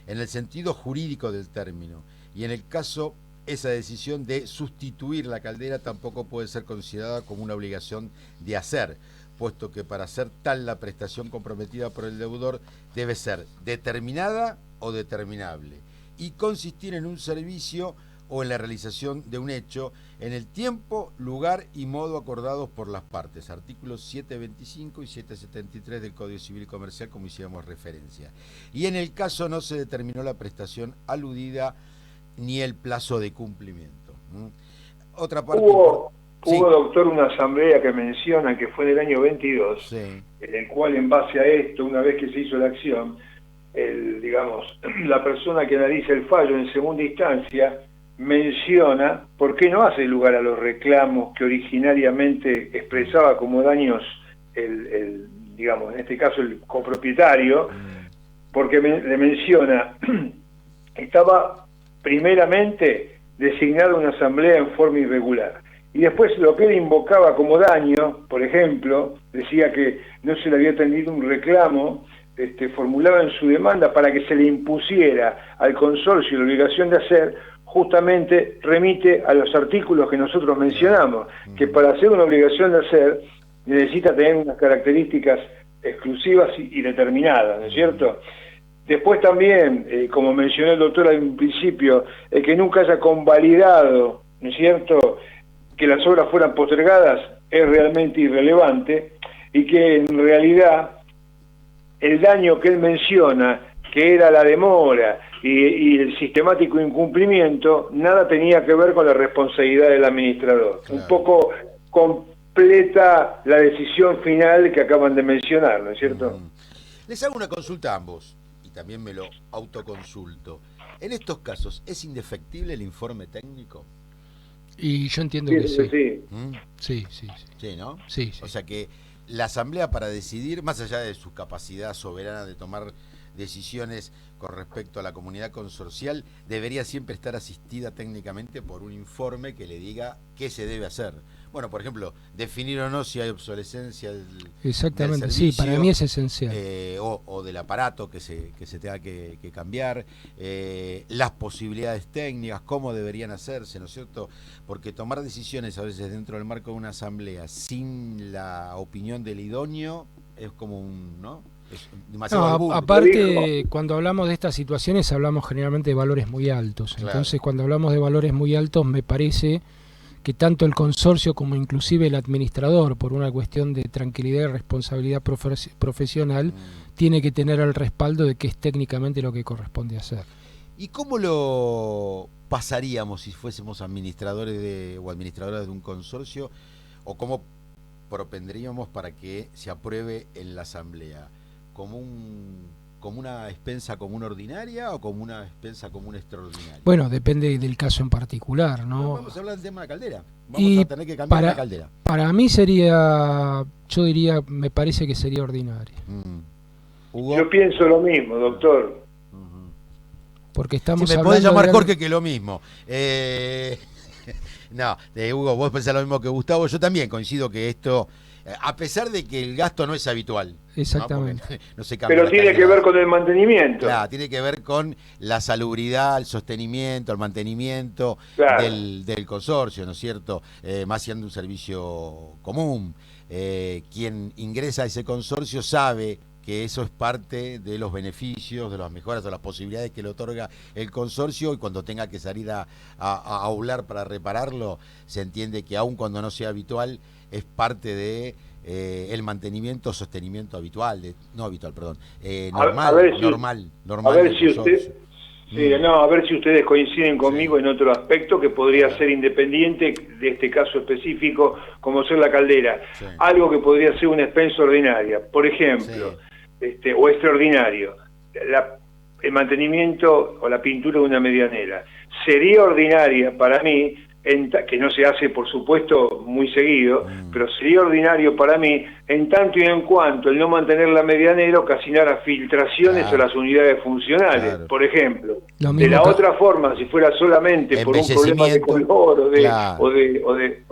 en el sentido jurídico del término, y en el caso esa decisión de sustituir la caldera tampoco puede ser considerada como una obligación de hacer, puesto que para hacer tal la prestación comprometida por el deudor debe ser determinada o determinable y consistir en un servicio o en la realización de un hecho en el tiempo, lugar y modo acordados por las partes, artículos 725 y 773 del Código Civil y Comercial, como hicimos referencia. Y en el caso no se determinó la prestación aludida ni el plazo de cumplimiento. Otra parte... Hubo, sí. doctor, una asamblea que menciona que fue en el año 22, Sí. en el cual, en base a esto, una vez que se hizo la acción, digamos, la persona que analiza el fallo en segunda instancia menciona por qué no hace lugar a los reclamos que originariamente expresaba como daños digamos, en este caso el copropietario, porque le menciona, estaba primeramente designada una asamblea en forma irregular. Y después lo que él invocaba como daño, por ejemplo, decía que no se le había atendido un reclamo, formulaba en su demanda para que se le impusiera al consorcio la obligación de hacer, justamente remite a los artículos que nosotros mencionamos, que para hacer una obligación de hacer necesita tener unas características exclusivas y determinadas, ¿no es cierto? Después también, como mencionó el doctor al principio, el que nunca haya convalidado, ¿no es cierto?, que las obras fueran postergadas es realmente irrelevante, y que en realidad el daño que él menciona, que era la demora y el sistemático incumplimiento, nada tenía que ver con la responsabilidad del administrador. Claro. Un poco completa la decisión final que acaban de mencionar, ¿no es cierto? Les hago una consulta a ambos, y también me lo autoconsulto. En estos casos, ¿es indefectible el informe técnico? Y yo entiendo que sí. Sí. Sí. Sí, ¿no? Sí. O sea que la Asamblea, para decidir, más allá de su capacidad soberana de tomar decisiones con respecto a la comunidad consorcial, debería siempre estar asistida técnicamente por un informe que le diga qué se debe hacer. Bueno, por ejemplo, definir o no si hay obsolescencia del Exactamente, servicio, sí, para mí es esencial. O del aparato que se tenga que cambiar, las posibilidades técnicas, cómo deberían hacerse, ¿no es cierto? Porque tomar decisiones a veces dentro del marco de una asamblea sin la opinión del idóneo es como un, ¿no? Es demasiado No, aparte, cuando hablamos de estas situaciones hablamos generalmente de valores muy altos. Claro. Entonces, cuando hablamos de valores muy altos, me parece que tanto el consorcio como inclusive el administrador, por una cuestión de tranquilidad y responsabilidad profesional, tiene que tener el respaldo de que es técnicamente lo que corresponde hacer. ¿Y cómo lo pasaríamos si fuésemos administradores o administradoras de un consorcio? ¿O cómo propendríamos para que se apruebe en la asamblea? ¿Como una expensa común ordinaria o como una expensa común extraordinaria? Bueno, depende del caso en particular, ¿no? Vamos a hablar del tema de la caldera. Vamos a tener que cambiar la caldera. Para mí sería, yo diría, me parece que sería ordinaria. ¿Hugo? Yo pienso lo mismo, doctor. Porque estamos si me hablando podés llamar de Jorge, que lo mismo. No, Hugo, vos pensás lo mismo que Gustavo. Yo también coincido que esto, a pesar de que el gasto no es habitual. Exactamente. No se cambia. Pero tiene que ver con el mantenimiento. Claro, tiene que ver con la salubridad, el sostenimiento, el mantenimiento del consorcio, ¿no es cierto? Más siendo un servicio común. Quien ingresa a ese consorcio sabe que eso es parte de los beneficios, de las mejoras o las posibilidades que le otorga el consorcio, y cuando tenga que salir a aular para repararlo, se entiende que aun cuando no sea habitual, es parte de el mantenimiento, sostenimiento habitual, normal, a ver si, normal a ver del si usted, consorcio. sí, no, a ver si ustedes coinciden conmigo en otro aspecto que podría ser independiente de este caso específico, como ser la caldera. Sí. Algo que podría ser una expensa ordinaria, por ejemplo, o extraordinario, el mantenimiento o la pintura de una medianera. Sería ordinaria para mí, que no se hace por supuesto muy seguido, pero sería ordinario para mí en tanto y en cuanto el no mantener la medianera ocasionara filtraciones a las unidades funcionales. Por ejemplo, de la otra forma, si fuera solamente por un problema de color o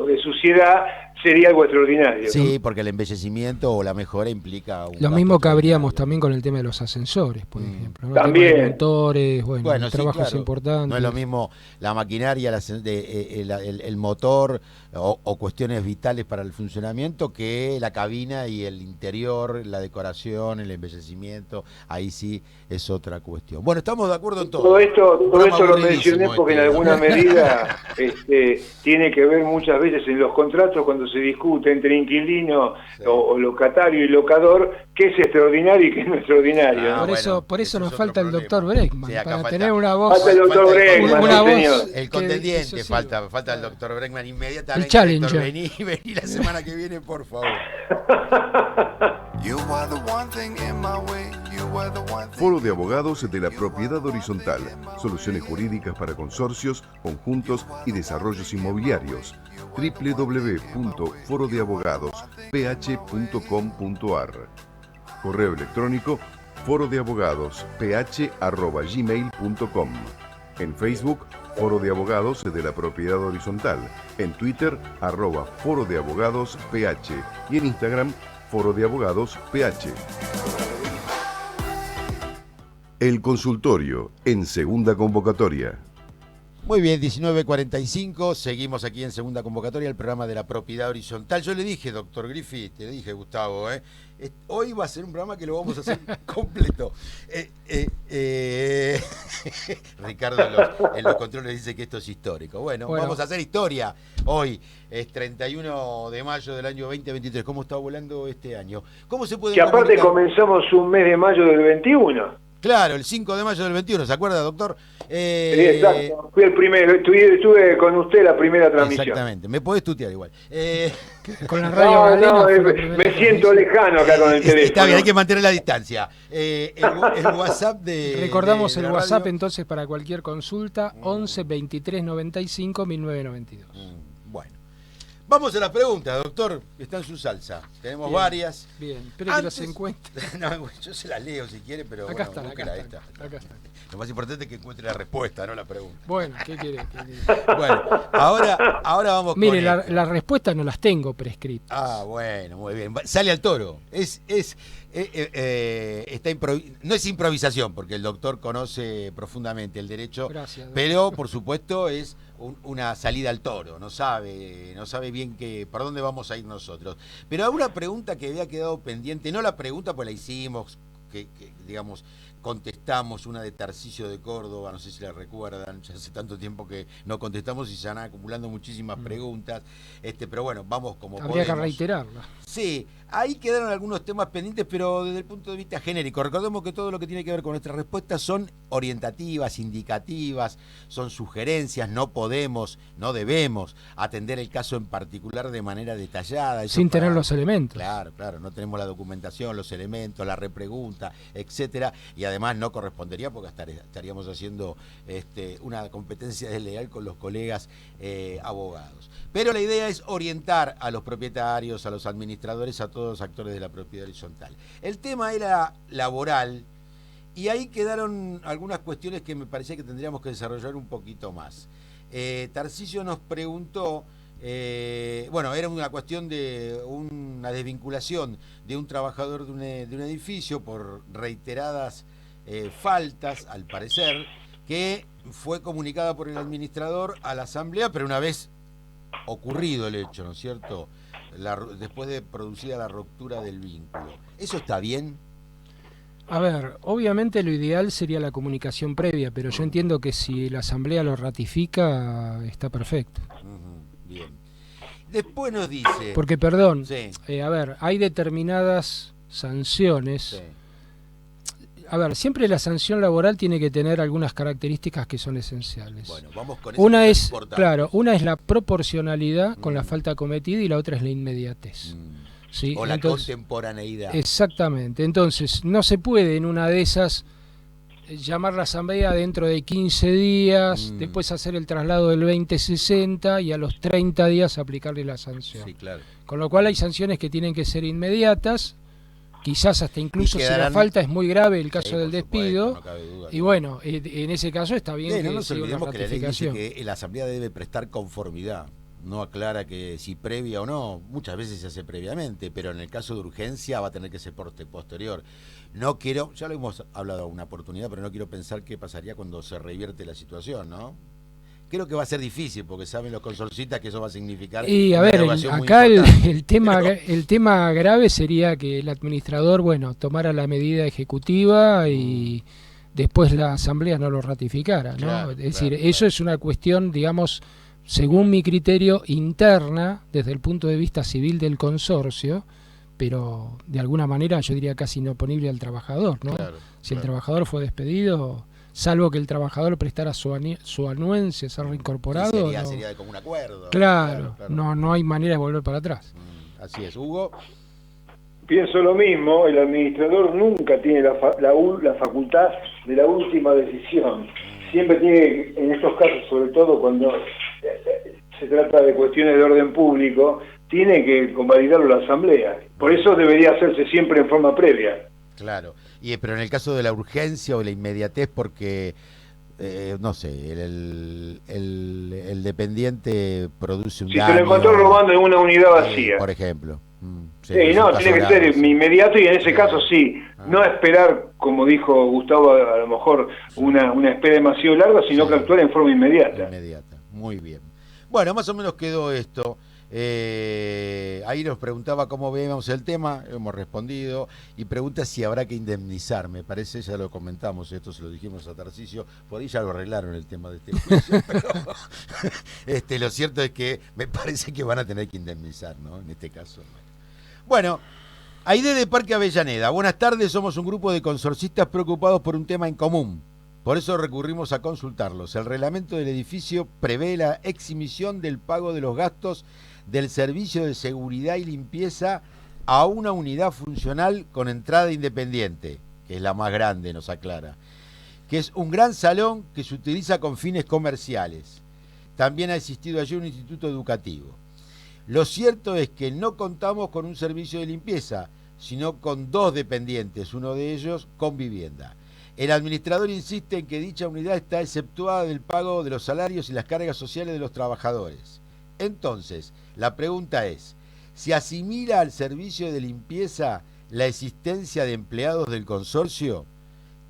de suciedad, sería algo extraordinario. Sí, porque el embellecimiento o la mejora implica lo mismo cabríamos también con el tema de los ascensores, por ejemplo, ¿no? También. El tema de motores, Bueno, sí, trabajos claro. importantes. No es lo mismo la maquinaria, el motor o cuestiones vitales para el funcionamiento que la cabina y el interior, la decoración, el embellecimiento. Ahí sí es otra cuestión. Bueno, estamos de acuerdo en todo. Todo esto lo aburridísimo mencioné porque en alguna medida tiene que ver muchas veces en los contratos cuando se discute entre inquilino o locatario y locador qué es extraordinario y qué no es extraordinario. Por eso nos falta el doctor problema. Breckman, Sí, acá para falta- tener una voz. Falta el doctor Breckman, una sí, voz señor. El que contendiente, sucesiva. falta el doctor Breckman inmediatamente. El challenger. Doctor, vení la semana que viene, por favor. Foro de Abogados de la Propiedad Horizontal. Soluciones jurídicas para consorcios, conjuntos y desarrollos inmobiliarios. www.forodeabogadosph.com.ar. Correo electrónico forodeabogadosph@gmail.com. En Facebook, Foro de Abogados de la Propiedad Horizontal. En Twitter, @Foro de Abogados PH. Y en Instagram, Foro de Abogados PH. El consultorio en segunda convocatoria. Muy bien, 19:45, seguimos aquí en segunda convocatoria, el programa de la propiedad horizontal. Yo le dije, doctor Griffith, te dije, Gustavo, hoy va a ser un programa que lo vamos a hacer completo. Ricardo en los controles dice que esto es histórico. Bueno, vamos a hacer historia. Hoy es 31 de mayo del año 2023. ¿Cómo está volando este año? ¿Cómo se puede Que aparte comunicar? comenzamos un mes de mayo del 21. Claro, el 5 de mayo del 21, ¿se acuerda, doctor? Sí, exacto. Fui el primero, estuve con usted la primera transmisión. Exactamente, me podés tutear igual. Con la radio me siento lejano acá con el teléfono. Está bien, hay que mantener la distancia. El WhatsApp de... Recordamos el la WhatsApp radio. entonces para cualquier consulta, 11 23 95 1992. Bueno, vamos a las preguntas, doctor, que está en su salsa. Tenemos Bien, varias. Bien, espero que las encuentre. No, yo se las leo si quiere, pero Acá bueno, están, búsquela, acá esta. están, acá están. Lo más importante es que encuentre la respuesta, no la pregunta. Bueno, ¿qué quiere? Bueno, ahora vamos Mire, con esto. las respuestas no las tengo prescritas. Ah, bueno, muy bien. Sale al toro. No es improvisación, porque el doctor conoce profundamente el derecho. Gracias, doctor. Pero, por supuesto, es una salida al toro. No sabe bien por dónde vamos a ir nosotros. Pero hay una pregunta que había quedado pendiente. No la pregunta, pues la hicimos, que digamos, contestamos una de Tarcisio de Córdoba, no sé si la recuerdan, ya hace tanto tiempo que no contestamos y se van acumulando muchísimas preguntas, pero bueno, vamos como Habría que podemos. reiterarla. Sí, ahí quedaron algunos temas pendientes, pero desde el punto de vista genérico. Recordemos que todo lo que tiene que ver con nuestras respuestas son orientativas, indicativas, son sugerencias, no debemos atender el caso en particular de manera detallada. Eso Sin para- tener los elementos. Claro, no tenemos la documentación, los elementos, la repregunta, etcétera, y además no correspondería porque estaríamos haciendo una competencia desleal con los colegas abogados. Pero la idea es orientar a los propietarios, a los administradores, a todos los actores de la propiedad horizontal. El tema era laboral y ahí quedaron algunas cuestiones que me parecía que tendríamos que desarrollar un poquito más. Tarcisio nos preguntó, era una cuestión de una desvinculación de un trabajador de un edificio por reiteradas faltas, al parecer, que fue comunicada por el administrador a la asamblea, pero una vez ocurrido el hecho, ¿no es cierto? Después de producida la ruptura del vínculo. ¿Eso está bien? A ver, obviamente lo ideal sería la comunicación previa, pero yo entiendo que si la Asamblea lo ratifica, está perfecto. Bien. Después nos dice... Porque, perdón, Sí. a ver, hay determinadas sanciones. Sí. A ver, siempre la sanción laboral tiene que tener algunas características que son esenciales. Bueno, vamos con eso. Una que es, importante. claro, una es la proporcionalidad con la falta cometida y la otra es la inmediatez. ¿Sí? O la Entonces, contemporaneidad. exactamente. Entonces, no se puede en una de esas llamar la asamblea dentro de 15 días, después hacer el traslado del 2060 y a los 30 días aplicarle la sanción. Sí, claro. Con lo cual hay sanciones que tienen que ser inmediatas, quizás hasta incluso Y si quedarán- la falta es muy grave, el caso Sí, del por supuesto, despido. no cabe duda. Y bueno, en ese caso está bien Sí, que no nos siga una olvidemos que la ley dice ratificación. que la Asamblea debe prestar conformidad. No aclara que si previa o no, muchas veces se hace previamente, pero en el caso de urgencia va a tener que ser posterior. No quiero, ya lo hemos hablado una oportunidad, pero no quiero pensar qué pasaría cuando se revierte la situación, ¿no? Creo que va a ser difícil, porque saben los consorcistas que eso va a significar Y a una ver, erogación muy acá importante. el tema grave sería que el administrador, bueno, tomara la medida ejecutiva y después la asamblea no lo ratificara, ¿no? Claro, Es decir, claro, eso claro. es una cuestión, digamos, según mi criterio, interna, desde el punto de vista civil del consorcio, pero de alguna manera yo diría casi inoponible al trabajador, ¿no? Claro, Si el claro. trabajador fue despedido, salvo que el trabajador prestara su anuencia, ser reincorporado, Sí, no. sería de común acuerdo. Claro, claro. no hay manera de volver para atrás. Así es, Hugo. Pienso lo mismo, el administrador nunca tiene la facultad de la última decisión. Siempre tiene, en estos casos, sobre todo cuando se trata de cuestiones de orden público, tiene que convalidarlo la Asamblea. Por eso debería hacerse siempre en forma previa. Claro, pero en el caso de la urgencia o la inmediatez, porque, no sé, el dependiente produce un Si daño... se lo encontró robando en una unidad vacía. por ejemplo. Sí, Sí, es no, un tiene que caso ser grave, sí. inmediato y en ese Sí. caso sí. No esperar, como dijo Gustavo, a lo mejor una espera demasiado larga, sino Sí. que actuar en forma inmediata. Inmediata, muy bien. Bueno, más o menos quedó esto. Ahí nos preguntaba cómo veíamos el tema, hemos respondido, y pregunta si habrá que indemnizar, me parece, ya lo comentamos, esto se lo dijimos a Tarcisio, por ahí ya lo arreglaron el tema de este juicio, pero lo cierto es que me parece que van a tener que indemnizar, ¿no? En este caso. Bueno, Aide de Parque Avellaneda, buenas tardes, somos un grupo de consorcistas preocupados por un tema en común. Por eso recurrimos a consultarlos. El reglamento del edificio prevé la exhibición del pago de los gastos del servicio de seguridad y limpieza a una unidad funcional con entrada independiente, que es la más grande, nos aclara, que es un gran salón que se utiliza con fines comerciales. También ha existido allí un instituto educativo. Lo cierto es que no contamos con un servicio de limpieza, sino con 2 dependientes, uno de ellos con vivienda. El administrador insiste en que dicha unidad está exceptuada del pago de los salarios y las cargas sociales de los trabajadores. Entonces, la pregunta es, ¿se asimila al servicio de limpieza la existencia de empleados del consorcio?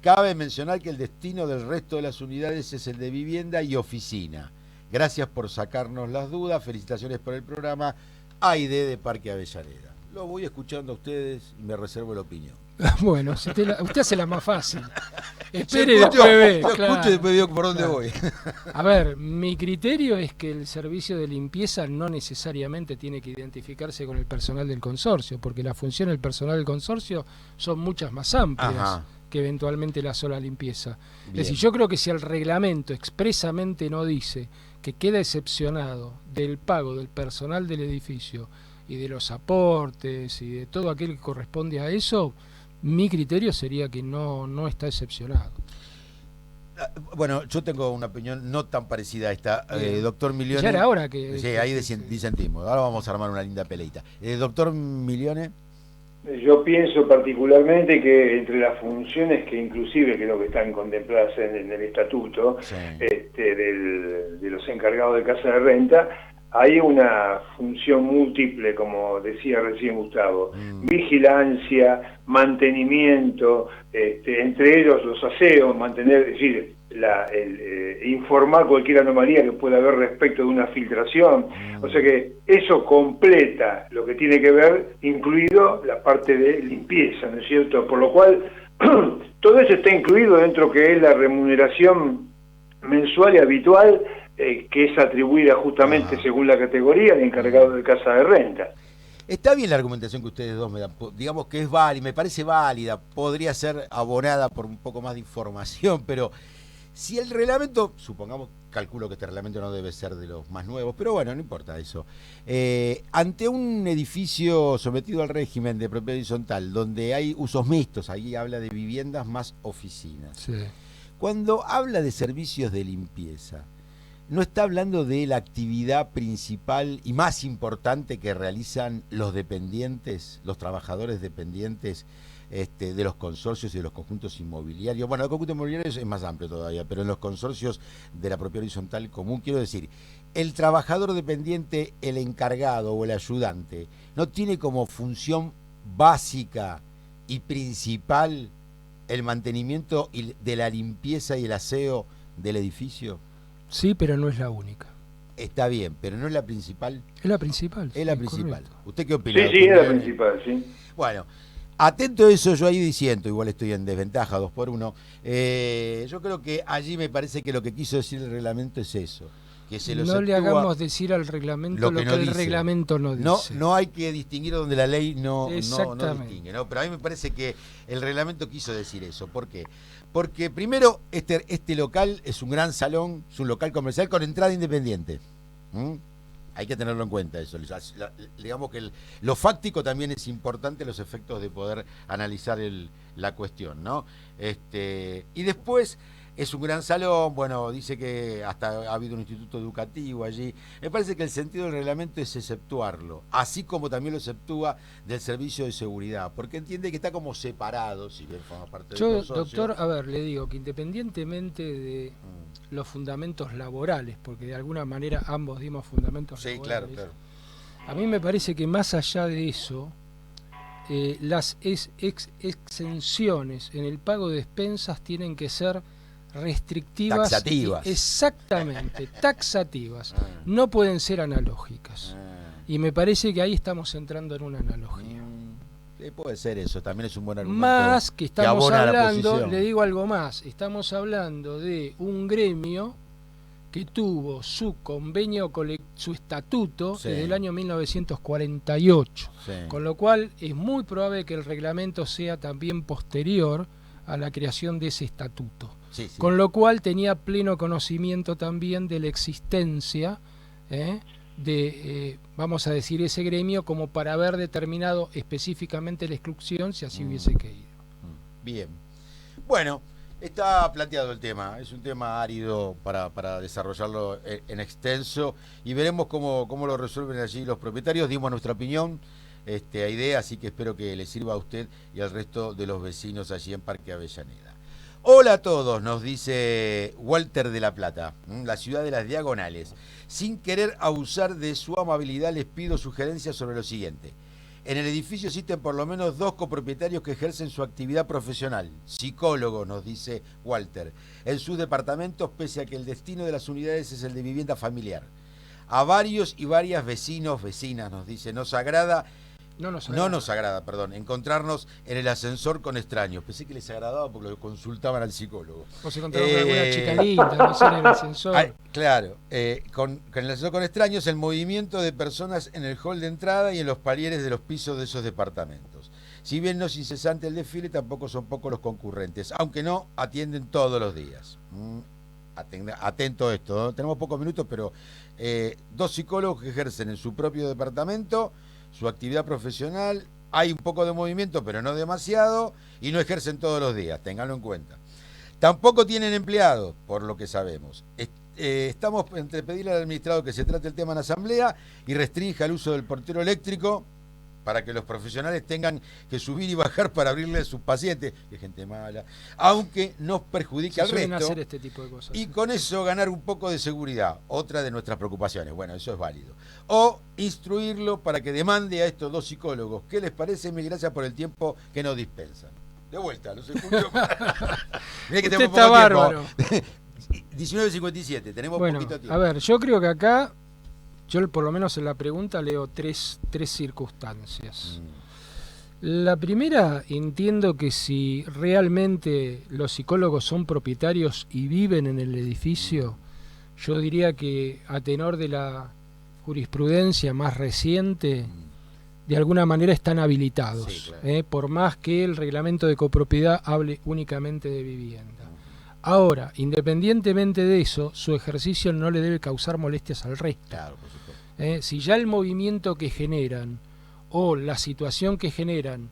Cabe mencionar que el destino del resto de las unidades es el de vivienda y oficina. Gracias por sacarnos las dudas, felicitaciones por el programa. Aide de Parque Avellaneda. Lo voy escuchando a ustedes y me reservo la opinión. Bueno, usted hace la más fácil. Yo Espere y escucho, después ve. yo claro. escucho y después veo por dónde Claro. voy. A ver, mi criterio es que el servicio de limpieza no necesariamente tiene que identificarse con el personal del consorcio, porque la función del personal del consorcio son muchas más amplias Ajá. que eventualmente la sola limpieza. Bien. Es decir, yo creo que si el reglamento expresamente no dice que queda excepcionado del pago del personal del edificio y de los aportes y de todo aquel que corresponde a eso, mi criterio sería que no está excepcionado. Bueno, yo tengo una opinión no tan parecida a esta. Bien. Doctor Milione. Ya era hora que... Sí, ahí disentimos. Ahora vamos a armar una linda peleita. Doctor Milione. Yo pienso particularmente que entre las funciones que inclusive creo que están contempladas en el estatuto Sí. de los encargados de casa de renta, hay una función múltiple, como decía recién Gustavo, vigilancia, mantenimiento, entre ellos los aseos, mantener, es decir, informar cualquier anomalía que pueda haber respecto de una filtración. O sea que eso completa lo que tiene que ver, incluido la parte de limpieza, ¿no es cierto? Por lo cual, todo eso está incluido dentro que es la remuneración mensual y habitual, que es atribuida justamente según la categoría al encargado de casa de renta. Está bien la argumentación que ustedes dos me dan, digamos que es válida, me parece válida, podría ser abonada por un poco más de información, pero si el reglamento, supongamos, calculo que este reglamento no debe ser de los más nuevos, pero bueno, no importa eso. Ante un edificio sometido al régimen de propiedad horizontal, donde hay usos mixtos, ahí habla de viviendas más oficinas. Sí. Cuando habla de servicios de limpieza, no está hablando de la actividad principal y más importante que realizan los dependientes, los trabajadores dependientes de los consorcios y de los conjuntos inmobiliarios. Bueno, el conjunto inmobiliario es más amplio todavía, pero en los consorcios de la propiedad horizontal común, quiero decir, el trabajador dependiente, el encargado o el ayudante, ¿no tiene como función básica y principal el mantenimiento de la limpieza y el aseo del edificio? Sí, pero no es la única. Está bien, pero no es la principal. Es la principal. Es la sí, principal. correcto. ¿Usted qué opina? Sí, es la principal, sí. Bueno, atento a eso, yo ahí diciendo, igual estoy en desventaja, 2-1. Yo creo que allí me parece que lo que quiso decir el reglamento es eso. Que se los No le actúa hagamos decir al reglamento lo que no el dice. reglamento no dice. No hay que distinguir donde la ley no Exactamente. distingue, ¿no? Pero a mí me parece que el reglamento quiso decir eso. ¿Por qué? Porque primero, este local es un gran salón, es un local comercial con entrada independiente. ¿Mm? Hay que tenerlo en cuenta eso. Digamos que lo fáctico también es importante, los efectos de poder analizar la cuestión, ¿no? Y después es un gran salón, bueno, dice que hasta ha habido un instituto educativo allí. Me parece que el sentido del reglamento es exceptuarlo, así como también lo exceptúa del servicio de seguridad, porque entiende que está como separado, si bien forma parte del Yo, consorcio. doctor, a ver, le digo que independientemente de los fundamentos laborales, porque de alguna manera ambos dimos fundamentos Sí, laborales, claro. a mí me parece que más allá de eso, las exenciones en el pago de expensas tienen que ser restrictivas. Taxativas. Exactamente, taxativas. No pueden ser analógicas. Y me parece que ahí estamos entrando en una analogía. Sí, puede ser eso, también es un buen argumento. Más que estamos abona la hablando, posición. le digo algo más, estamos hablando de un gremio que tuvo su convenio, su estatuto Sí. desde el año 1948, Sí. con lo cual es muy probable que el reglamento sea también posterior a la creación de ese estatuto. Sí, sí. Con lo cual tenía pleno conocimiento también de la existencia de, vamos a decir, ese gremio como para haber determinado específicamente la exclusión si así hubiese querido. Bien. Bueno, está planteado el tema. Es un tema árido para desarrollarlo en extenso y veremos cómo lo resuelven allí los propietarios. Dimos nuestra opinión a idea, así que espero que le sirva a usted y al resto de los vecinos allí en Parque Avellaneda. Hola a todos, nos dice Walter de La Plata, la ciudad de las Diagonales. Sin querer abusar de su amabilidad, les pido sugerencias sobre lo siguiente. En el edificio existen por lo menos 2 copropietarios que ejercen su actividad profesional. Psicólogos, nos dice Walter, en sus departamentos, pese a que el destino de las unidades es el de vivienda familiar. A varios y varias vecinas, nos dice, nos agrada encontrarnos en el ascensor con extraños. Pensé que les agradaba porque lo consultaban al psicólogo. O se encontraron con alguna chica linda, no sé, en el ascensor. Claro, con el ascensor con extraños, el movimiento de personas en el hall de entrada y en los palieres de los pisos de esos departamentos. Si bien no es incesante el desfile, tampoco son pocos los concurrentes, aunque no atienden todos los días. Atento a esto, ¿no? Tenemos pocos minutos, pero 2 psicólogos que ejercen en su propio departamento su actividad profesional, hay un poco de movimiento, pero no demasiado, y no ejercen todos los días, ténganlo en cuenta. Tampoco tienen empleados, por lo que sabemos. Estamos entre pedirle al administrado que se trate el tema en asamblea y restrinja el uso del portero eléctrico para que los profesionales tengan que subir y bajar para abrirle a sus pacientes, que gente mala, aunque nos perjudique al suelen resto, hacer este tipo de cosas. y con eso ganar un poco de seguridad, otra de nuestras preocupaciones. Bueno, eso es válido. O instruirlo para que demande a estos 2 psicólogos. ¿Qué les parece? Mil gracias por el tiempo que nos dispensan. De vuelta, los escucho. Mirá que Usted tenemos está poco bárbaro. tiempo. 19:57, tenemos Bueno, poquito tiempo. a ver, yo creo que acá, yo por lo menos en la pregunta leo tres circunstancias. La primera, entiendo que si realmente los psicólogos son propietarios y viven en el edificio, yo diría que a tenor de la jurisprudencia más reciente, de alguna manera están habilitados, Sí, claro. por más que el reglamento de copropiedad hable únicamente de vivienda. Ahora, independientemente de eso, su ejercicio no le debe causar molestias al resto. Claro, por supuesto. Si ya el movimiento que generan o la situación que generan,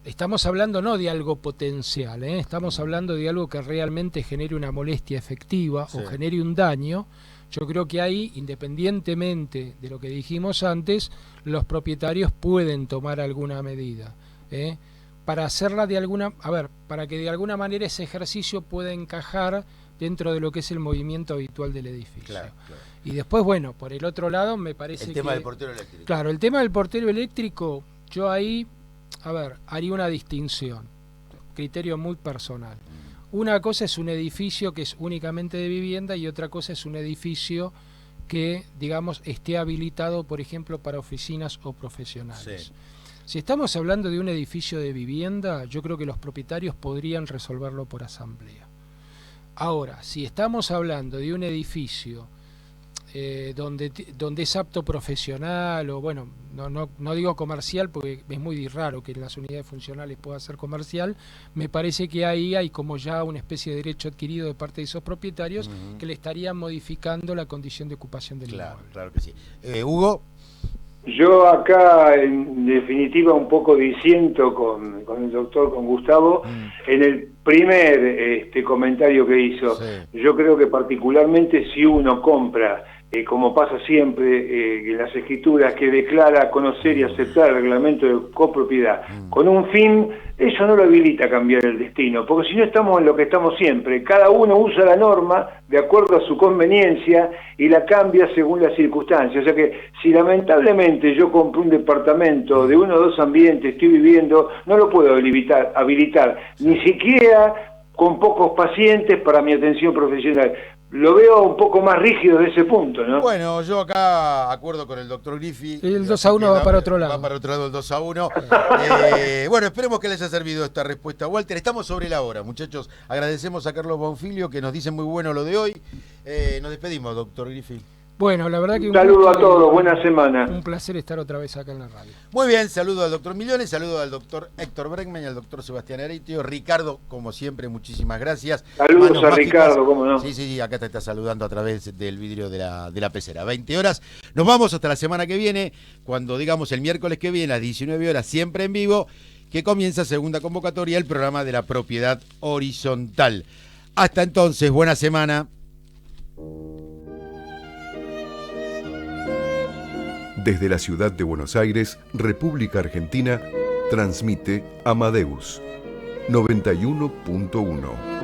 estamos hablando no de algo potencial, estamos hablando de algo que realmente genere una molestia efectiva Sí. o genere un daño. Yo creo que ahí, independientemente de lo que dijimos antes, los propietarios pueden tomar alguna medida, para hacerla de alguna, para que de alguna manera ese ejercicio pueda encajar dentro de lo que es el movimiento habitual del edificio. Claro, claro. Y después, bueno, por el otro lado me parece El tema que... del portero eléctrico. Claro, el tema del portero eléctrico, yo ahí, haría una distinción, criterio muy personal. Una cosa es un edificio que es únicamente de vivienda y otra cosa es un edificio que, digamos, esté habilitado, por ejemplo, para oficinas o profesionales. Sí. Si estamos hablando de un edificio de vivienda, yo creo que los propietarios podrían resolverlo por asamblea. Ahora, si estamos hablando de un edificio donde es apto profesional o bueno, no digo comercial porque es muy raro que en las unidades funcionales pueda ser comercial, me parece que ahí hay como ya una especie de derecho adquirido de parte de esos propietarios que le estarían modificando la condición de ocupación del Claro, inmueble. claro que sí. Hugo. Yo acá, en definitiva, un poco disiento con el doctor, con Gustavo, en el primer comentario que hizo. Sí. Yo creo que particularmente si uno compra, como pasa siempre en las escrituras, que declara conocer y aceptar el reglamento de copropiedad, con un fin, eso no lo habilita a cambiar el destino, porque si no estamos en lo que estamos siempre, cada uno usa la norma de acuerdo a su conveniencia y la cambia según las circunstancias. O sea que si lamentablemente yo compro un departamento de 1 o 2 ambientes, estoy viviendo, no lo puedo habilitar ni siquiera con pocos pacientes para mi atención profesional. Lo veo un poco más rígido de ese punto, ¿no? Bueno, yo acá acuerdo con el doctor Griffi. El 2-1 va para otro lado. Va para otro lado el 2-1. Bueno, esperemos que les haya servido esta respuesta. Walter, estamos sobre la hora, muchachos. Agradecemos a Carlos Bonfilio, que nos dice muy bueno lo de hoy. Nos despedimos, doctor Griffi. Bueno, la verdad que Un saludo gusto a todos, y buena semana. un placer estar otra vez acá en la radio. Muy bien, saludo al doctor Millones, saludo al doctor Héctor Bregman y al doctor Sebastián Areitio. Ricardo, como siempre, muchísimas gracias. Saludos Manos a mágicas. Ricardo, cómo no. Sí, acá te está saludando a través del vidrio de la pecera. 20 horas. Nos vamos hasta la semana que viene, cuando digamos el miércoles que viene a las 19 horas, siempre en vivo, que comienza segunda convocatoria, el programa de la propiedad horizontal. Hasta entonces, buena semana. Desde la ciudad de Buenos Aires, República Argentina, transmite Amadeus 91.1.